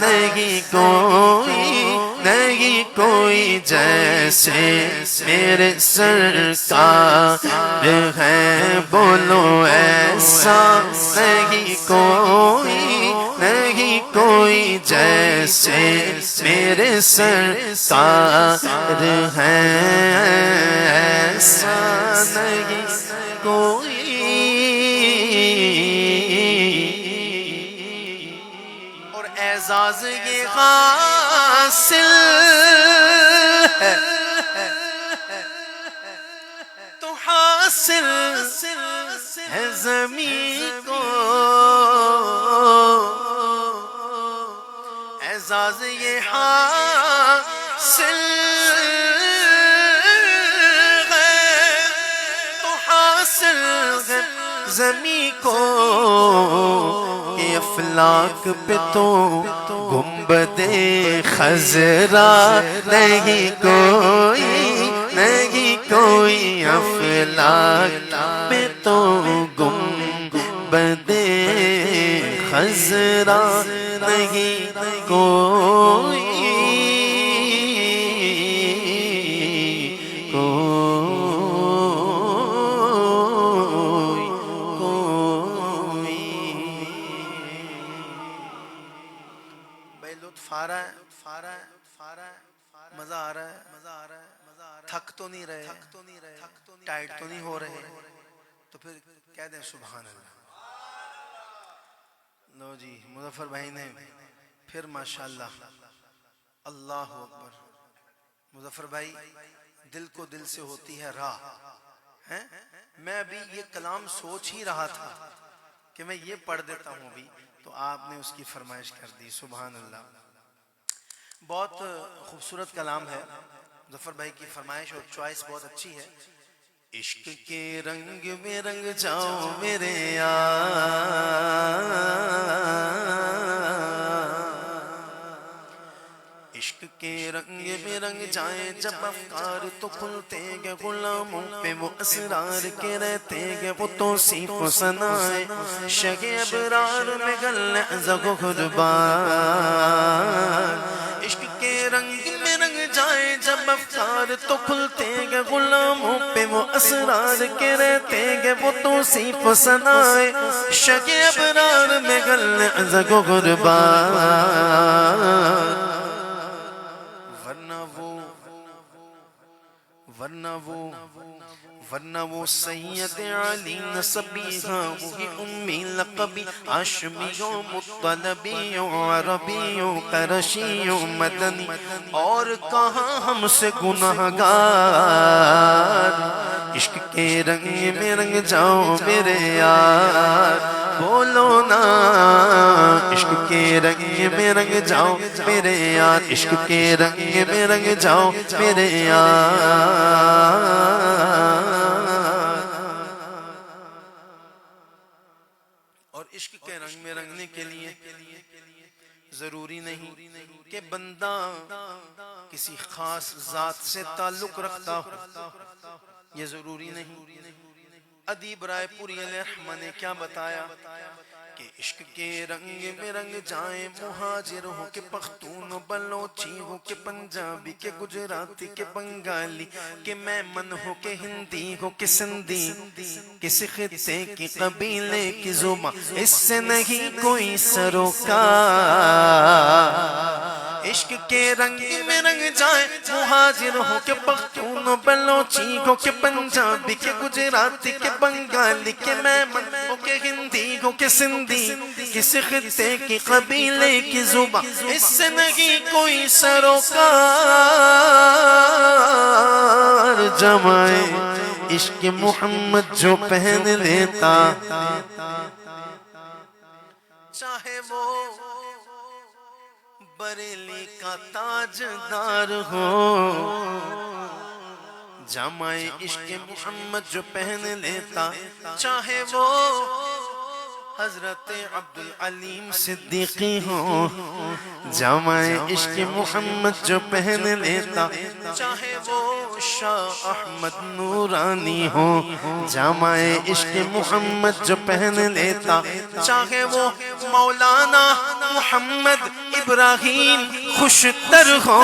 نہیں کوئی، نہیں کوئی، جیسے میرے سرکار ہے بولو ایسا نہیں کوئی، نہیں کوئی، جیسے میرے سرکار ہے ایسا نہیں کوئی۔ اور اعزاز یہ حاصل ہے تو حاصل ہے زمین کو، اعزاز یہ حاصل ہے تو حاصل ہے زمین کو، کہ افلاک پہ تو گنبد خضرا نہیں کوئی، نہیں کوئی افلاک میں تو گنبد خضرا نہیں کوئی مزہ آ رہا ہے تھک تو نہیں رہے ٹائٹ تو نہیں ہو رہے تو پھر کہہ دیں سبحان اللہ لو جی مظفر بھائی نے پھر ماشاءاللہ اللہ اکبر مظفر بھائی دل کو دل سے ہوتی ہے راہ میں ابھی یہ کلام سوچ ہی رہا تھا کہ میں یہ پڑھ دیتا ہوں ابھی تو آپ نے اس کی فرمائش کر دی سبحان اللہ بہت خوبصورت کلام ہے مظفر بھائی کی فرمائش اور چوائس بہت اچھی ہے عشق کے رنگ میں رنگ جاؤ میرے یار عشق کے رنگ میں رنگ جائیں جب افکار تو کھلتے گے غلاموں پہ وہ اسرار کے رہتے گے وہ توصیف و ثنائے شگ ابرار میں گل زگ قربان عشق کے رنگ میں رنگ جائیں جب افکار تو کھلتے گے غلاموں پہ وہ اسرار کے رہتے گے وہ توصیف و ثنائے شگ ابرار میں گل زگ قربان ورنہ وہ سید علی نسبیہ وہی امی لقبی ہاشمی مطلبی عربی قرشی مدنی اور کہاں ہم سے گناہگار عشق کے رنگ میں رنگ جاؤ میرے یار بولو نا عشق کے رنگ میں رنگ جاؤ میرے یار عشق کے رنگ میں رنگ جاؤ میرے یار اور عشق کے رنگ میں رنگنے کے لیے ضروری نہیں کہ بندہ کسی خاص ذات سے تعلق رکھتا ہو یہ ضروری نہیں ادیب رائے پوری علیہ رحمہ نے کیا بتایا کہ عشق کے رنگ میں رنگ جائیں مہاجر ہو کہ پختون ہو بلوچی ہو کہ پنجابی کہ گجراتی کہ بنگالی کہ میمن ہو کہ ہندی ہو کہ سندھی کسی خطے کی قبیلے کی زبان اس سے نہیں کوئی سروکار عشق کے رنگ میں رنگ جائیں مہاجر ہو کہ پختون ہو بلوچی ہو کہ پنجابی کہ گجراتی کہ بنگالی کہ میمن ہو کہ ہندی ہو کہ سندھی کسی خطے کی قبیلے کی زبان اس سے نہیں کوئی سروکار جمائے عشق محمد جو پہن لیتا چاہے وہ بریلی کا تاجدار ہو جامع عشق محمد جو پہن لیتا چاہے وہ حضرت عبدالعلیم صدیقی ہو جامع عشق محمد جو پہن لیتا چاہے وہ شاہ احمد نورانی ہو جامع عشق محمد جو پہن لیتا چاہے وہ مولانا محمد ابراہیم خوشتر ہو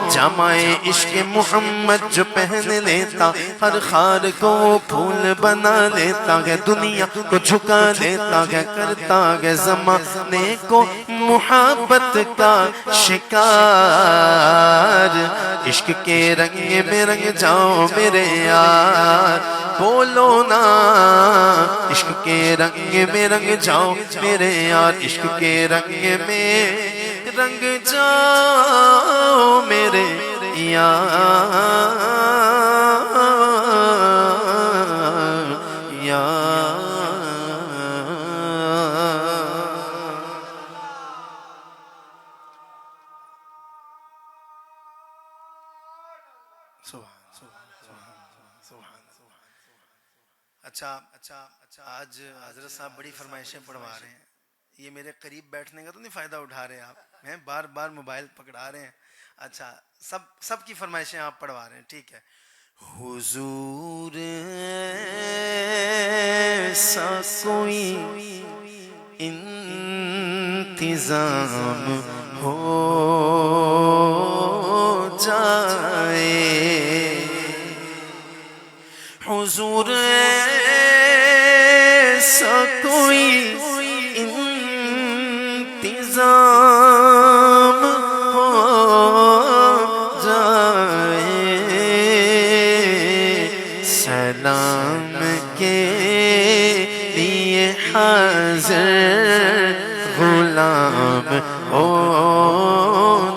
جامع عشق محمد جو پہن لیتا ہر خار کو پھول بنا لیتا ہے دنیا کو جھکا لیتا ہے کرتا ہے زمانے کو محبت کا شکار عشق کے رنگ میں رنگ جاؤ میرے یار بولو نا عشق کے رنگ میں رنگ جاؤ میرے یار عشق کے رنگ میں رنگ جاؤ میرے یار اچھا آج حضرت صاحب بڑی فرمائشیں پڑھوا رہے ہیں یہ میرے قریب بیٹھنے کا تو نہیں فائدہ اٹھا رہے آپ بار بار موبائل پکڑا رہے ہیں اچھا سب کی فرمائشیں آپ پڑھوا رہے ہیں ٹھیک ہے حضور ایسا کوئی انتظام ہو جائے، حضور ایسا کوئی انتظام ہو جائے، سلام کے لیے حاضر غلام ہو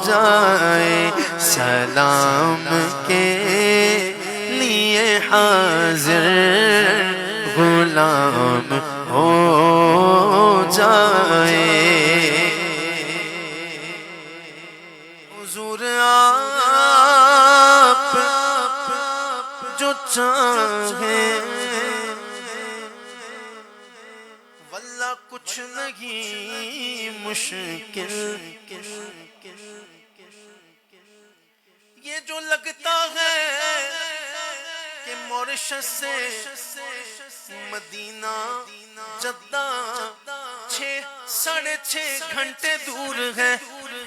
جائے، سلام کے لیے حاضر غلام ہو جائے، حضور آپ جو چاہیں واللہ کچھ نہیں مشکل، یہ جو لگتا ہے کہ مورشس سے مدینہ جدہ 6.5 گھنٹے دور ہے،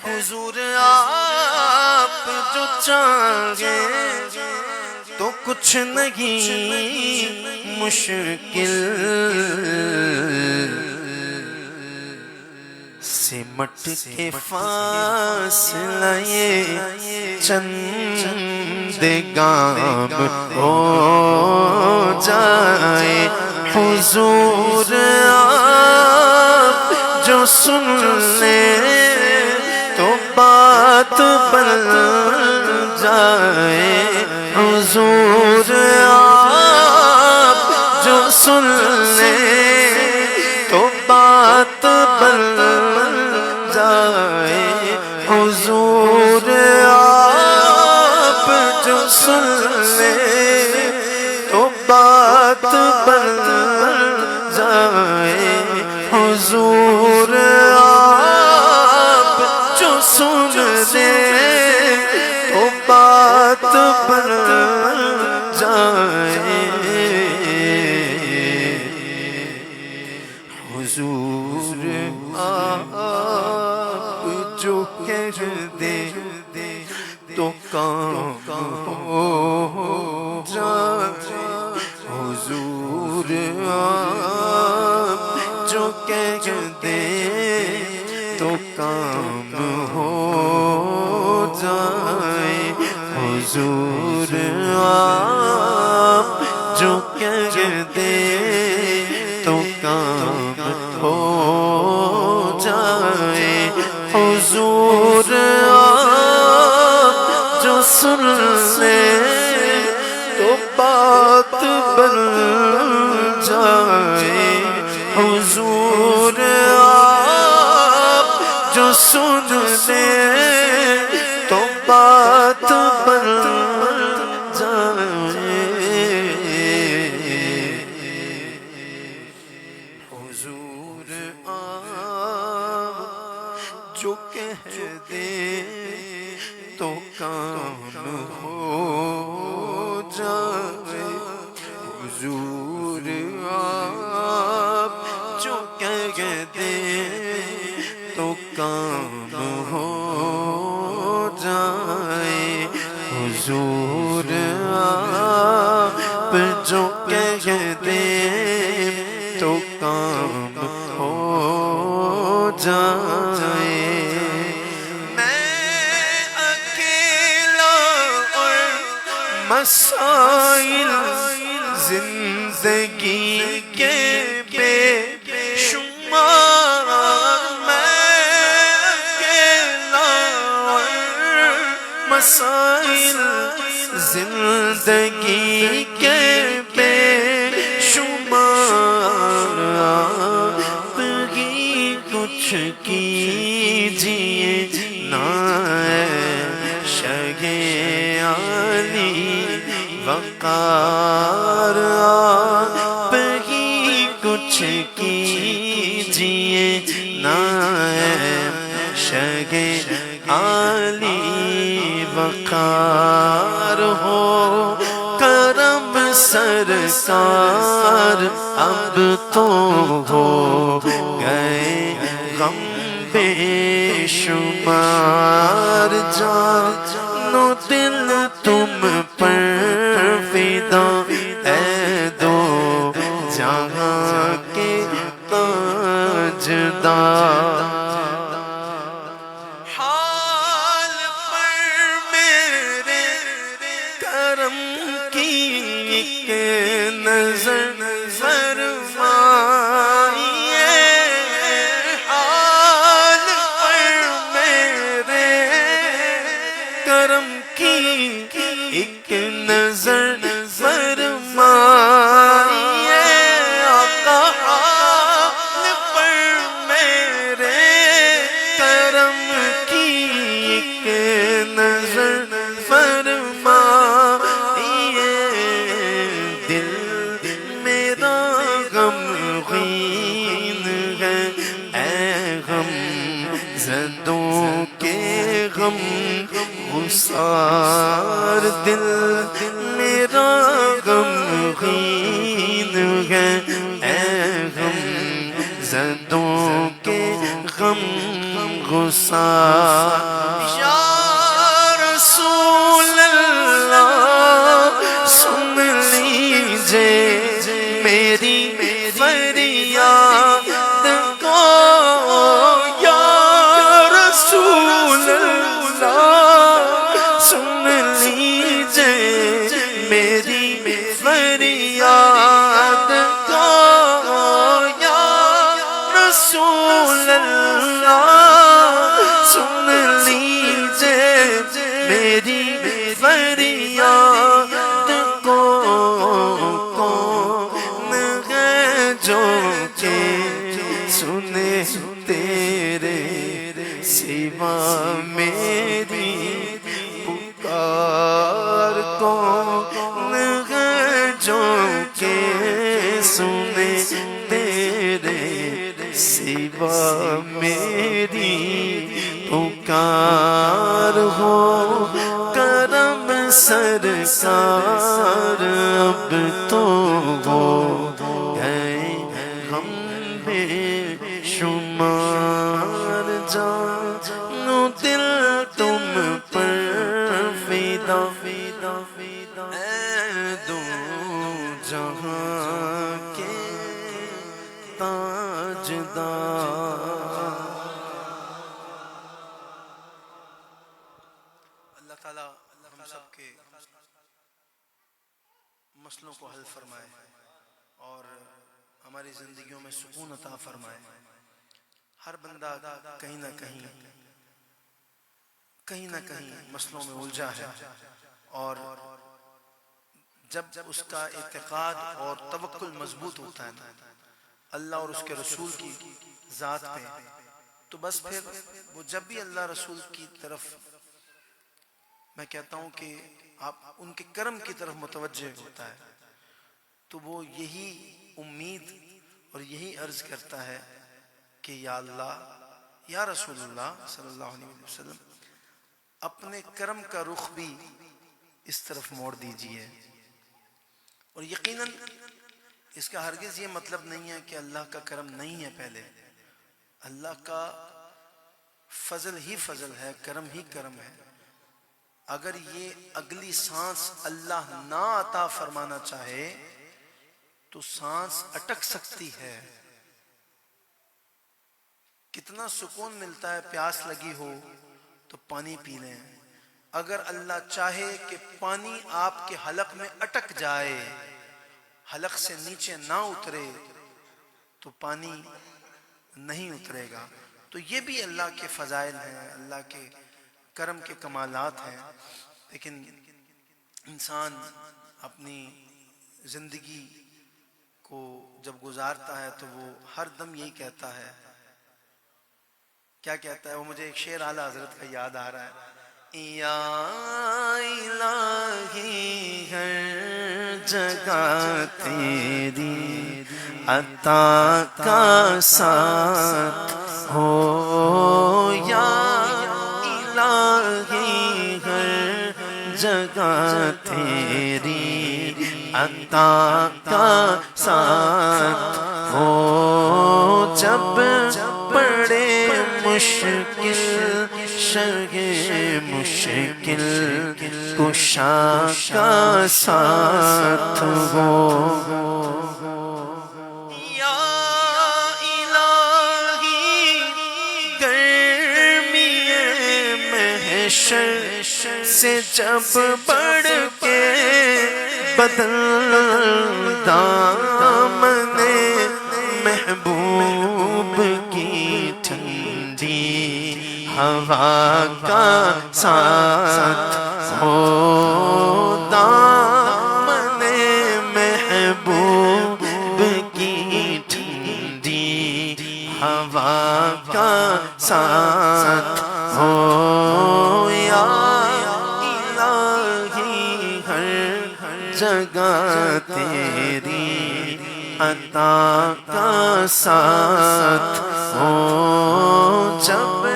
حضور آپ جو چاہیں تو کچھ نہیں مشکل، سمٹ کے فاصلہ یہ چند گام ہو جائے، حضور آپ جو سن لیں تو بات بن جائے، حضور آپ جو سن لیں تو بات بن جائے، حضور آپ جو سن لیں تو بات بن جائے، حضور آپ جو سن لیں تو بات بن جائے، حضور آپ جو کہہ دے تو کام ہو جائے، حضور آپ جو کہہ دے تو کام ہو جائے، حضور آپ جو کہہ دے تو کام ہو جائے، حضور آپ جو سن لیں تو بات بن جائے، حضور آپ جو سن لیں تو بات بن جائے، حضور آپ جو کہہ دے تو کام ہو جائے، حضور آپ جو کہہ دے تو کام ہو جائے، حضور آپ جو کہہ دے تو کام ہو جائے، مسائل زندگی کے بے شمار، میں اکیلا مسائل زندگی کے بے شمار، آپ ہی کچھ کیجیے نا شگے علی وقار، آپ ہی کچھ کیجیے نا شگے علی وقار، ہو سرکار اب تو ہو گئے غم بے شمار، جان و دل تم پر فدا اے دو جہاں کے تاجدار۔ حال پر میرے کرم کی ایک نظر فرمائیے، حال پر میرے کرم کی ایک نظر فرمائیے، آقا حال پر میرے کرم کی ایک نظر فرمائیے، دل میرا غمگین ہے اے غم زدوں کے غم گسار، دل میرا غمگین ہے اے غم زدوں کے غم گسار۔ یا رسول اللہ سن لیجئے میری فریاد کو، یا رسول اللہ سن لیجئے میری فریاد کو، یا رسول اللہ سن لیجئے میری فریاد کو، کون ہے جو کہ سنے تیرے سوا میری پکار، کون ہے جو کہ سنے تیرے سوا میری پکار، ہو کرم سرکار اب تو ہو گئے غم بے شمار، جان و دل تم پر فدا اے دو جہاں کے تاجدار۔ اللہ تعالیٰ ہم سب کے مسئلوں کو حل فرمائے اور ہماری زندگیوں میں سکون عطا فرمائے۔ ہر بندہ کہیں نہ کہیں مسئلوں میں الجھا ہے، اور جب اس کا اعتقاد اور توکل مضبوط ہوتا ہے اللہ اور اس کے رسول کی ذات پہ، تو بس پھر وہ جب بھی اللہ رسول کی طرف، میں کہتا ہوں کہ آپ ان کے کرم کی طرف متوجہ ہوتا ہے، تو وہ یہی امید اور یہی عرض کرتا ہے کہ یا اللہ، یا رسول اللہ صلی اللہ علیہ وسلم، اپنے کرم کا رخ بھی اس طرف موڑ دیجئے۔ اور یقیناً اس کا ہرگز یہ مطلب نہیں ہے کہ اللہ کا کرم نہیں ہے، پہلے اللہ کا فضل ہی فضل ہے، کرم ہی کرم ہے۔ اگر یہ اگلی سانس اللہ نہ عطا فرمانا چاہے تو سانس اٹک سکتی ہے۔ کتنا سکون ملتا ہے پیاس لگی ہو تو پانی پی لیں، اگر اللہ چاہے کہ پانی آپ کے حلق میں اٹک جائے، حلق سے نیچے نہ اترے، تو پانی نہیں اترے گا۔ تو یہ بھی اللہ کے فضائل ہیں، اللہ کے کرم کے کمالات ہیں۔ لیکن انسان اپنی زندگی کو جب گزارتا ہے تو وہ ہر دم یہی کہتا ہے، کیا کہتا ہے وہ؟ مجھے ایک شعر اعلیٰ حضرت کا یاد آ رہا ہے، یا الہی ہر جگہ تیری عطا کا ساتھ ہو، یا الہی ہر جگہ تیری عطا کا ساتھ ہو، جب پڑے مشکل شرح مشکل کشا کا ساتھ ہو۔ یا الہی گرمی محشر سے جب بڑھ کے بدل دامن محبوب کی ٹھنڈی ہوا کا ساتھ ہو، دامن محبوب کی ٹھنڈی ہوا کا ساتھ ہو، یا الہی ہر جگہ تیری عطا کا ساتھ ہو، جب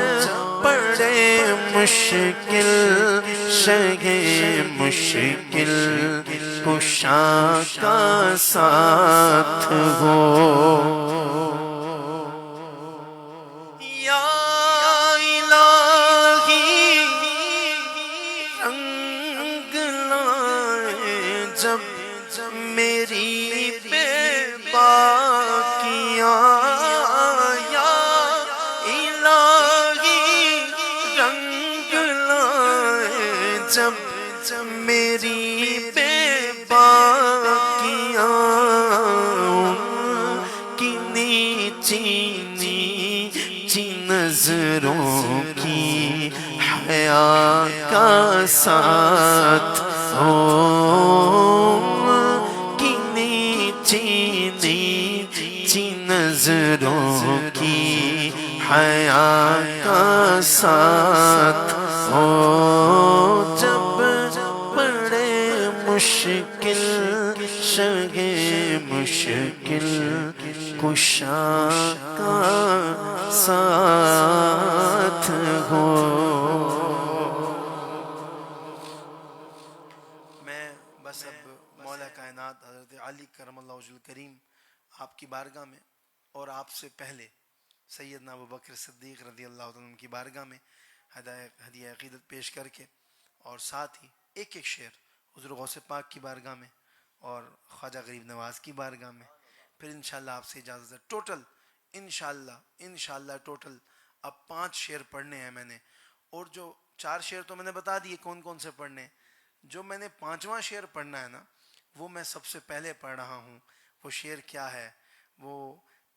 پڑے مشکل شرح مشکل کشا کا ساتھ ہو۔ یا الہی رنگ لائے جب میری بے باکیاں، یا الہی رنگ لائے جب میری بے باکیاں، کی نیچی نیچی نظروں کی حیا کا ساتھ ہو، کی نیچی نیچی نظروں کی حیا کا ساتھ ہو، جب پڑے مشکل شرح مشکل کشا کا ساتھ ہو۔ میں بس اب مولا کائنات حضرت علی کرم اللہ وجہ الکریم آپ کی بارگاہ میں اور آپ سے پہلے سیدنا ابوبکر صدیق رضی اللہ عنہ کی بارگاہ میں ہدیہ عقیدت پیش کر کے، اور ساتھ ہی ایک ایک شعر حضور غوث پاک کی بارگاہ میں اور خواجہ غریب نواز کی بارگاہ میں، پھر انشاءاللہ آپ سے اجازت ہے۔ ٹوٹل انشاءاللہ ٹوٹل اب 5 شعر پڑھنے ہیں میں نے، اور جو 4 شعر تو میں نے بتا دیے کون کون سے پڑھنے ہیں، جو میں نے 5واں شعر پڑھنا ہے نا، وہ میں سب سے پہلے پڑھ رہا ہوں۔ وہ شعر کیا ہے، وہ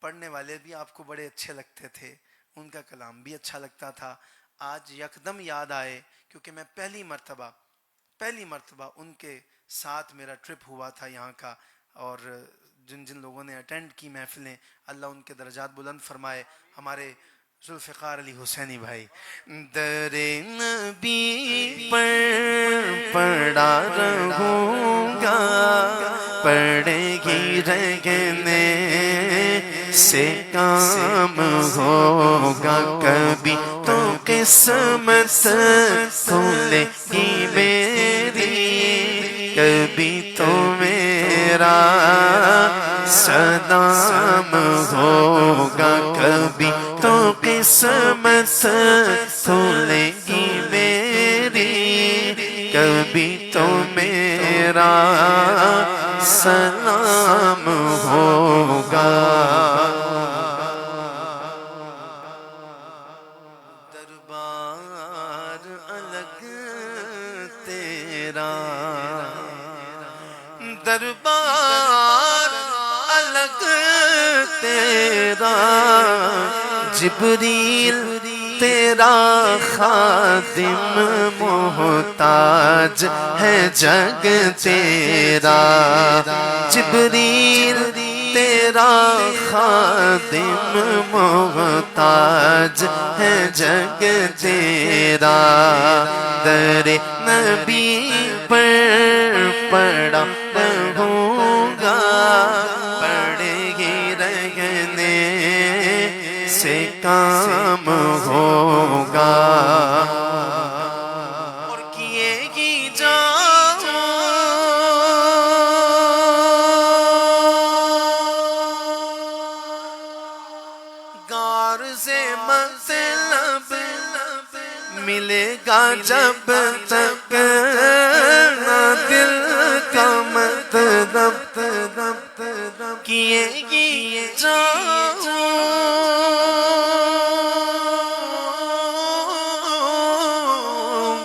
پڑھنے والے بھی آپ کو بڑے اچھے لگتے تھے، ان کا کلام بھی اچھا لگتا تھا، آج یکدم یاد آئے کیونکہ میں پہلی مرتبہ ان کے ساتھ میرا ٹرپ ہوا تھا یہاں کا، اور جن جن لوگوں نے اٹینڈ کی محفلیں، اللہ ان کے درجات بلند فرمائے۔ ہمارے ذوالفقار علی حسینی بھائی، در نبی پر پڑا رہوں گا، پڑے گی رہنے سے کام ہوگا، کبھی تو قسمت کھلے گی میری، کبھی تو میرا سلام ہوگا، کبھی تو قسمت کھلے گی میری، کبھی تو میرا سلام ہوگا۔ دربار الگ تیرا، دربار الگ تیرا، جبریل تیرا خادم محتاج ہے جگ تیرا، جبریل تیرا خادم محتاج ہے جگ تیرا، در نبی پر پڑا رہوں گا، پڑے ہی رہنے سے کام ہوگا، اور کیے گی جاؤں جب تک نہ دل کا مطلب کیے جاؤں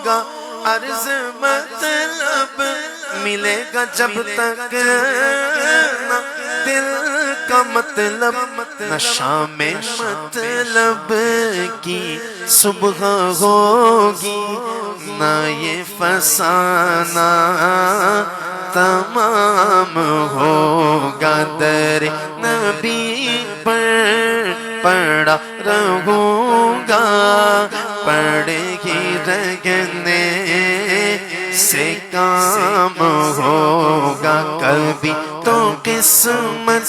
گا، عرض مطلب ملے گا جب تک نہ دل کا مطلب، نہ شام مطلب کی صبح ہوگی، نہ یہ فسانہ تمام ہوگا، در نبی پر پڑا رہوں گا، پڑے ہی رہنے سے کام ہوگا، کبھی تو قسمت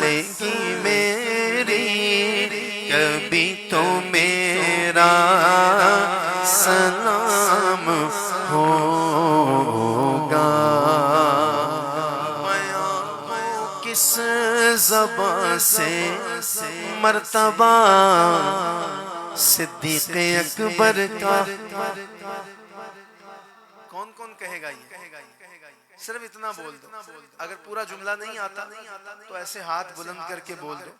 لے گی میری، کبھی تو میرا سلام ہوگا۔ کس زبان سے مرتبہ صدیق اکبر کا، کون کون کہے گا یہ؟ صرف اتنا بول دو، اگر پورا جملہ نہیں آتا تو ایسے ہاتھ بلند کر کے بول دو،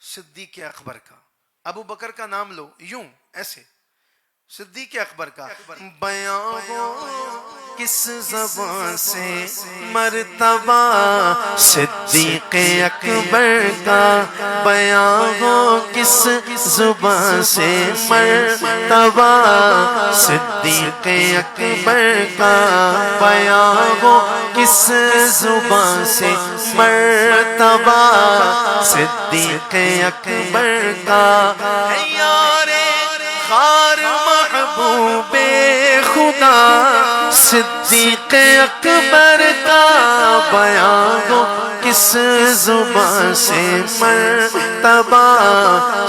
صدیق اکبر کا۔ ابو بکر کا نام لو یوں ایسے، صدیق اکبر کا بیان ہو کس زبان سے مرتبہ، صدیق اکبر کا بیان ہو کس زبان سے مرتبہ، صدیق اکبر کا بیان ہو کس زبان سے مرتبہ، صدیق اکبر کا یار خار محبوب خدا، صدیق اکبر کا بیان ہو کس زبان سے مرتبہ،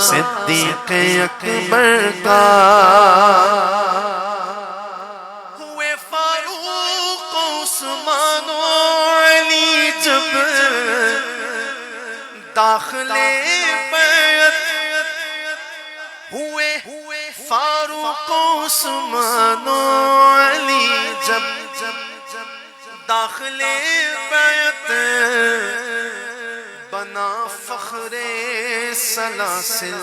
صدیق اکبر کا ہوئے فاروق عثمان و علی جب داخلے بیعت، ہوئے فاروق عثمان و علی جب داخلے بیعت، بنا فخر سلاسل،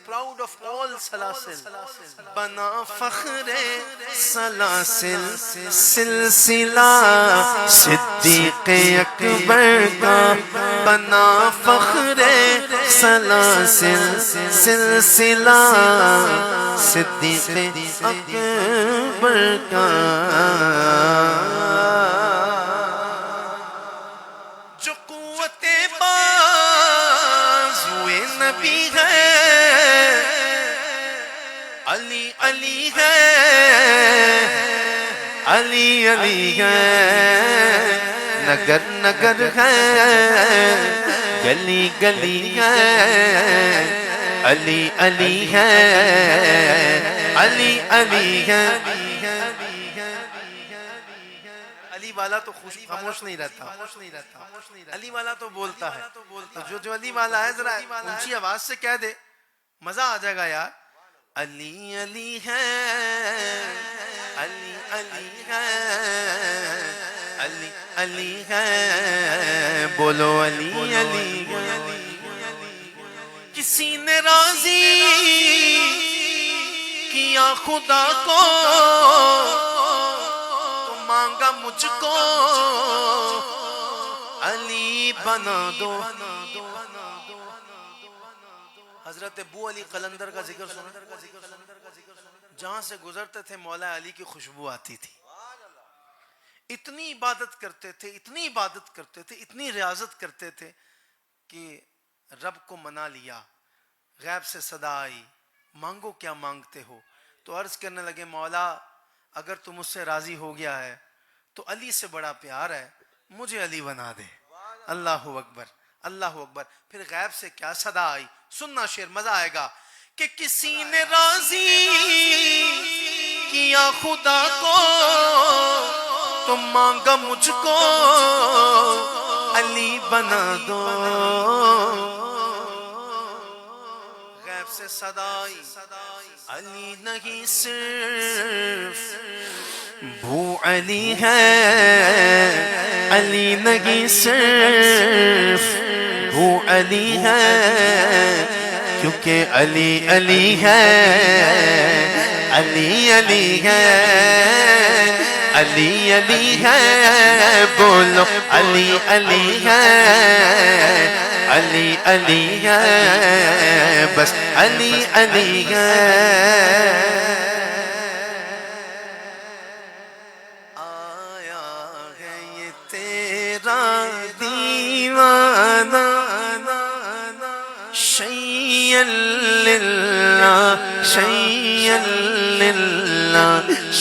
proud of all سلاسل، بنا فخر سلاسل سلسلہ، صدیق اکبر کا بنا فخر سلاسل سلسلہ، صدیق اکبر کا جو قوت بازوئے نبی ہے، علی علی ہے، علی علی ہے، نگر نگر ہے، گلی گلی ہے، علی علی ہے، علی علی ہے۔ علی والا تو خاموش نہیں رہتا، علی والا تو بولتا ہے، جو علی والا ہے ذرا اونچی آواز سے کہہ دے، مزہ آ جائے گا یار۔ علی علی ہے، علی علی ہے، علی علی ہے، بولو علی علی ہے۔ کسی نے راضی کیا خدا کو، تو مانگا مجھ کو علی بنا دو۔ حضرت ابو علی قلندر کا ذکر سنا، جہاں سے گزرتے تھے مولا علی کی خوشبو آتی تھی، اتنی عبادت کرتے تھے، اتنی عبادت کرتے تھے، اتنی ریاضت کرتے تھے کہ رب کو منا لیا، غیب سے صدا آئی، مانگو کیا مانگتے ہو، تو عرض کرنے لگے مولا اگر تم مجھ سے راضی ہو گیا ہے تو علی سے بڑا پیار ہے، مجھے علی بنا دے۔ اللہ اکبر، اللہ اکبر۔ پھر غیب سے کیا صدا آئی، سننا شعر مزہ آئے گا کہ کسی نے راضی کیا خدا کو، تو مانگا مجھ کو علی بنا دو۔ غیب سے صدا آئی، علی نہیں صرف بو علی ہے، علی نہیں صرف بو علی ہے، کیونکہ علی علی ہے، علی علی ہے، علی علی ہے، بولو علی علی ہے، علی علی ہے، بس علی علی ہے۔ آیا ہے یہ تیرا دیوانہ، شیئا للہ، شیئا للہ،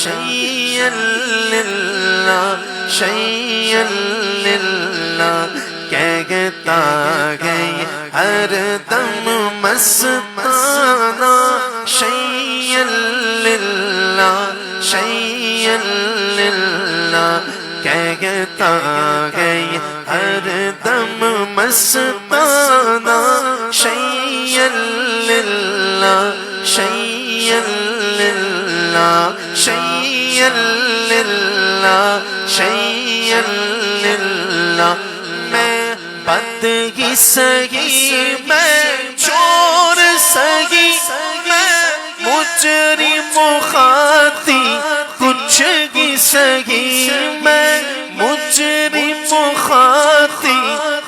شیئا للہ، شیئا للہ، کہتا ہے ہر دم مستانہ، شیئا للہ، شیئا للہ، کہتا ہے ہر دم مستانہ، شیئا للہ، شیئا للہ، شیئا للہ، شیئا للہ، میں بد ہی سہی، میں چور سہی، میں مجرم خاطی کچھ ہی سہی، میں مجرم خاطی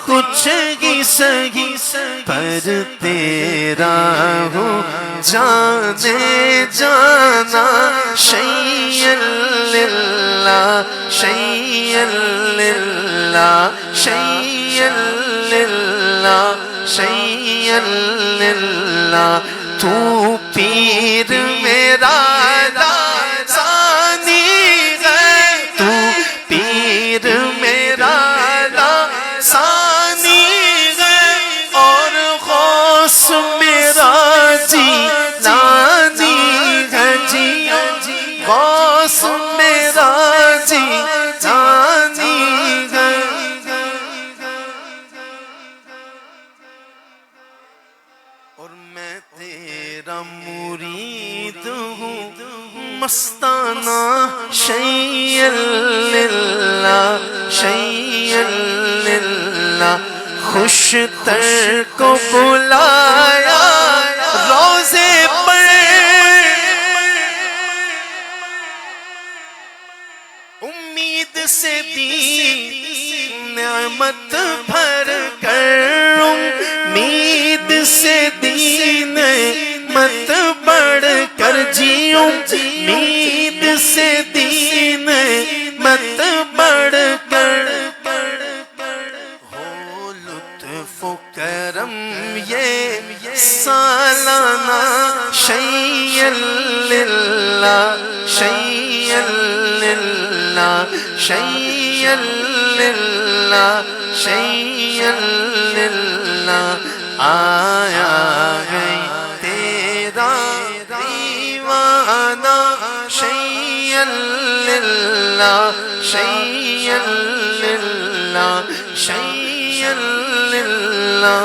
کچھ ہی سہی، پر تیرا ہوں جانے جانا، شیئا للہ، شیئا للہ، شیئا للہ، شیئا للہ، تو پیر میرا لازانی ہے، تو پیر میرا لازانی ہے، اور غوث میرا جیلانی ہے، جی غوث میرا جیلانی ہے۔ اور میں تیرا مرید ہوں مستانہ، شیئا للہ، شیئا للہ، خوش تر کو بلایا روزے پر، امید سے دی نعمت بھر کر، امید سے دی نعمت بڑھ کر، جی امید سے دی نعمت بڑھ کر، ہو لطف و کرم یہ سالانہ، شیئا للہ، شیئا للہ، شیئا للہ، شیئا للہ، آیا ہے تیرا دیوانہ، شیئا للہ، شیئا للہ، شیئا للہ،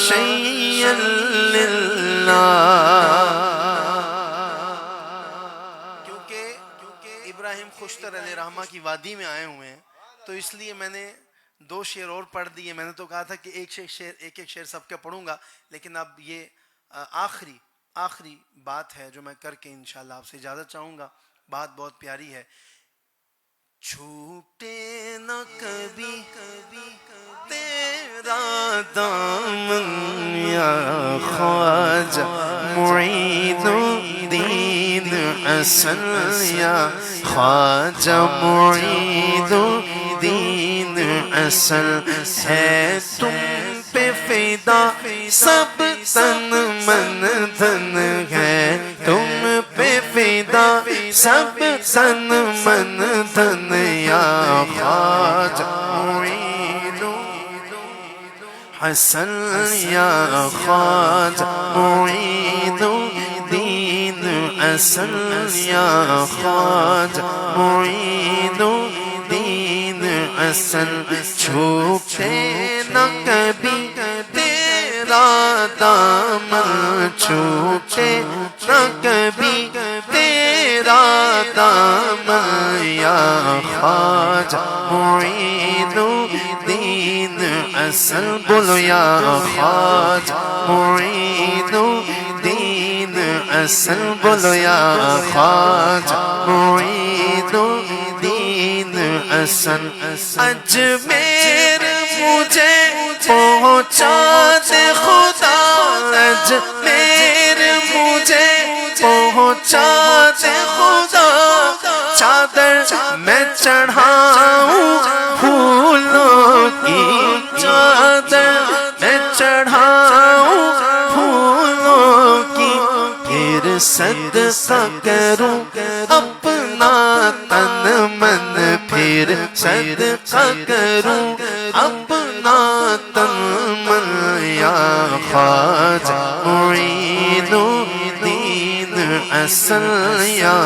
شیئا للہ۔ کیونکہ ابراہیم خوشتر علیہ رحمہ کی وادی میں آئے ہوئے ہیں، تو اس لیے میں نے 2 شعر اور پڑھ دیے۔ میں نے تو کہا تھا کہ ایک شعر سب کے پڑھوں گا، لیکن اب یہ آخری بات ہے جو میں کر کے انشاءاللہ آپ سے اجازت چاہوں گا۔ بات بہت پیاری ہے۔ چھوٹے نہ کبھی تیرا دامن یا خواجہ معین الدین اصل، یا خواجہ معین الدین اصل، ہے تم پہ فدا سب تن من دھن، ہے تم پہ فدا سب تن من دھن، یا خواجہ معین حسن، یا خواجہ معین الدین اصل، یا خواجہ معین الدین اصل، چھوٹے نہ کبھی تیرا دامن چھوٹے نہ کبھی تیرا دامن یا خواجہ معین الدین اصل بولو یا خواجہ معین الدین اصل بولو یا خواجہ معین الدین اصل اجمیر مجھے پہنچا دے خدا اجمیر مجھے پہنچا دے خدا چادر میں چڑھاؤں پھولوں کی چادر میں چڑھاؤں پھولوں کی پھر صدقہ کروں اپنا تن من پھر صدقہ کروں اپنا تن من یا خواجہ معین الدین اصل یا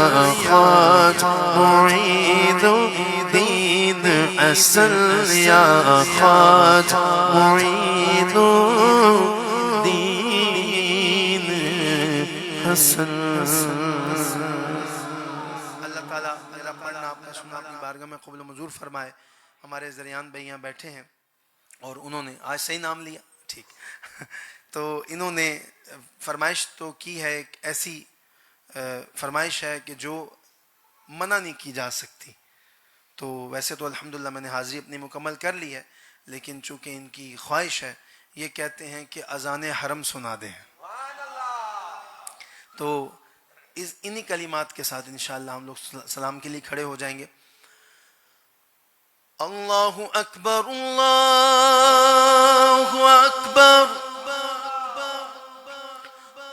خواجہ معین الدین اصل یا خواجہ معین الدین اصل۔ اللہ تعالیٰ میرا پڑھنا آپ کا سننا اپنی بارگاہ میں قبول منظور فرمائے۔ ہمارے ذریعان بھائی یہاں بیٹھے ہیں اور انہوں نے آج صحیح نام لیا ٹھیک تو انہوں نے فرمائش تو کی ہے، ایک ایسی فرمائش ہے کہ جو منع نہیں کی جا سکتی۔ تو ویسے تو الحمدللہ میں نے حاضری اپنی مکمل کر لی ہے، لیکن چونکہ ان کی خواہش ہے، یہ کہتے ہیں کہ اذان حرم سنا دیں۔ تو انہی کلمات کے ساتھ انشاءاللہ ہم لوگ سلام کے لیے کھڑے ہو جائیں گے۔ اللہ اکبر اللہ اکبر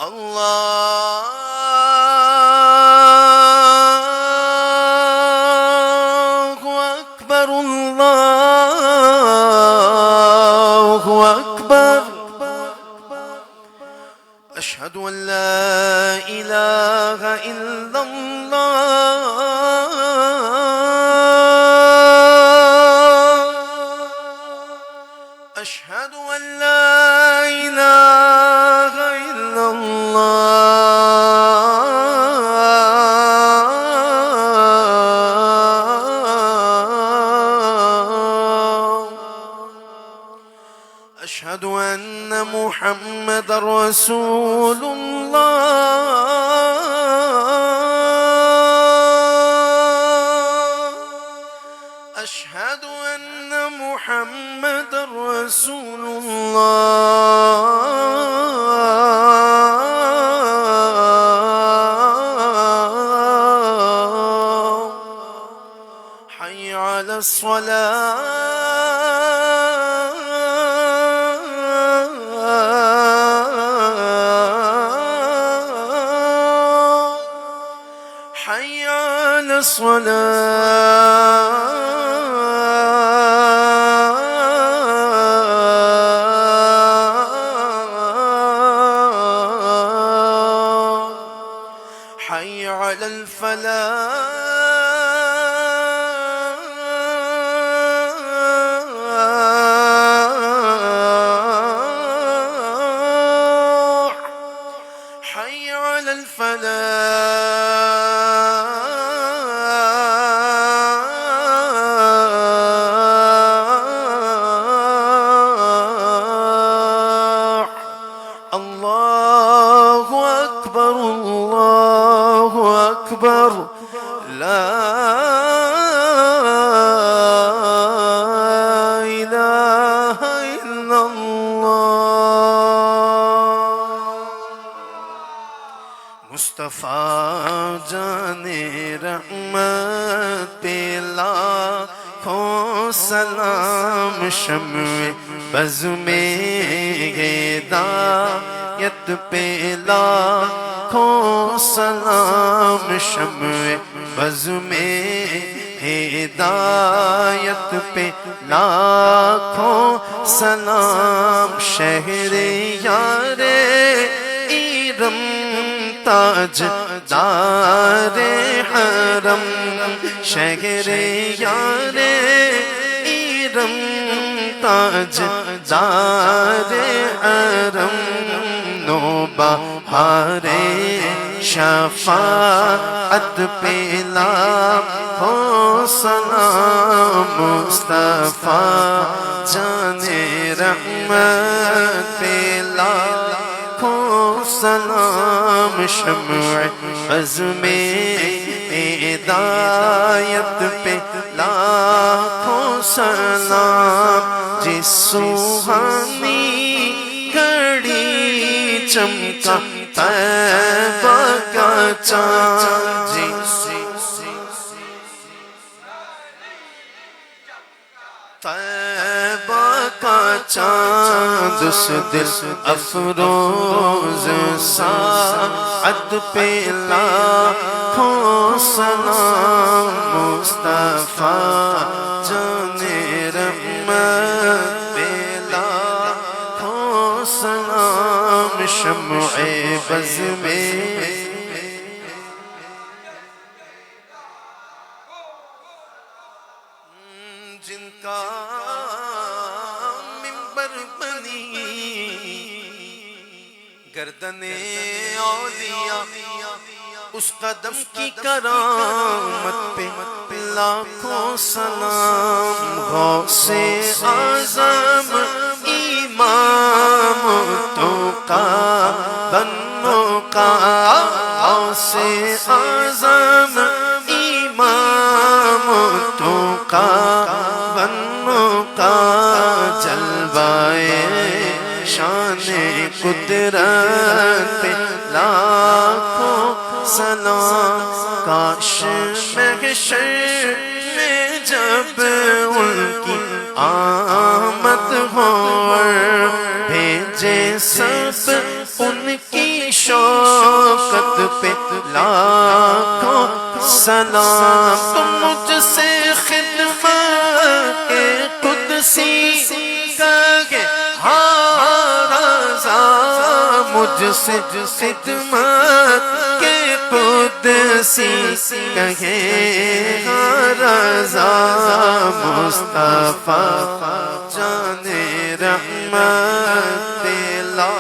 اللہ اکبر اللہ اکبر اشہد ان لا الہ الا اللہ اشہد ان لا الہ الا اللہ اشہد ان محمد رسول اللہ اشہد ان محمد رسول اللہ حی علی الصلاة حی علی الصلاة حی علی الفلاح حی علی الفلاح اللہ اکبر اللہ اکبر لا الہ الا اللہ مصطفیٰ جان رحمت پہ لاکھوں سلام شمع بز میں ہدایت پہ لاکھوں سلام شمع بز میں ہدایت پہ لاکھوں سلام شہر یار ایرم تاج دار حرم شہر یار ایرم تاج دار ارم نوبہار شفاعت پہ لاکھوں سلام مصطفیٰ جان رحمت پہ لاکھوں سلام شمع عزم ہدایت پہ لاکھوں سلام جس سوہانی گھڑی چمکا طیبہ کا چاند طیبہ کا چاند اس دل افروز ساعت پہ لاکھوں سلام مصطفیٰ جان رحمت پہ لاکھوں سلام شمع بز میں جن کا منبر بنی گردن اولیاء اس قدم کی کرامت پہ لاکھوں سلام غوث اعظم امام توقا بنو کا غوث اعظم امام توقا بنو کا جلوائے شان قدرت پہ لاکھوں سلام کاش محشر میں جب ان کی آمد ہو بھیجے سب ان کی شوقت پہ لاکھوں سلام تم مجھ سے خدمت قدسی کہے رضا مجھ سے خدمت کے قدسی کہے رضا مصطفیٰ جان رحمت لا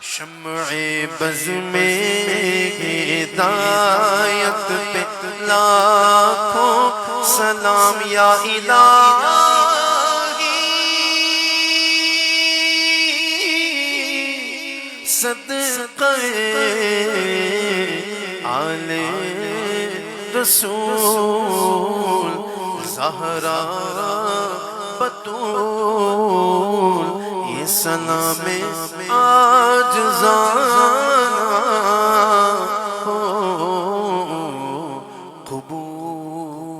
شمع بز میں ہدایت پہ لاکھوں سلام یا الہی صدقہ آل رسول زہرا بطول یہ سلام عاجزانہ قبول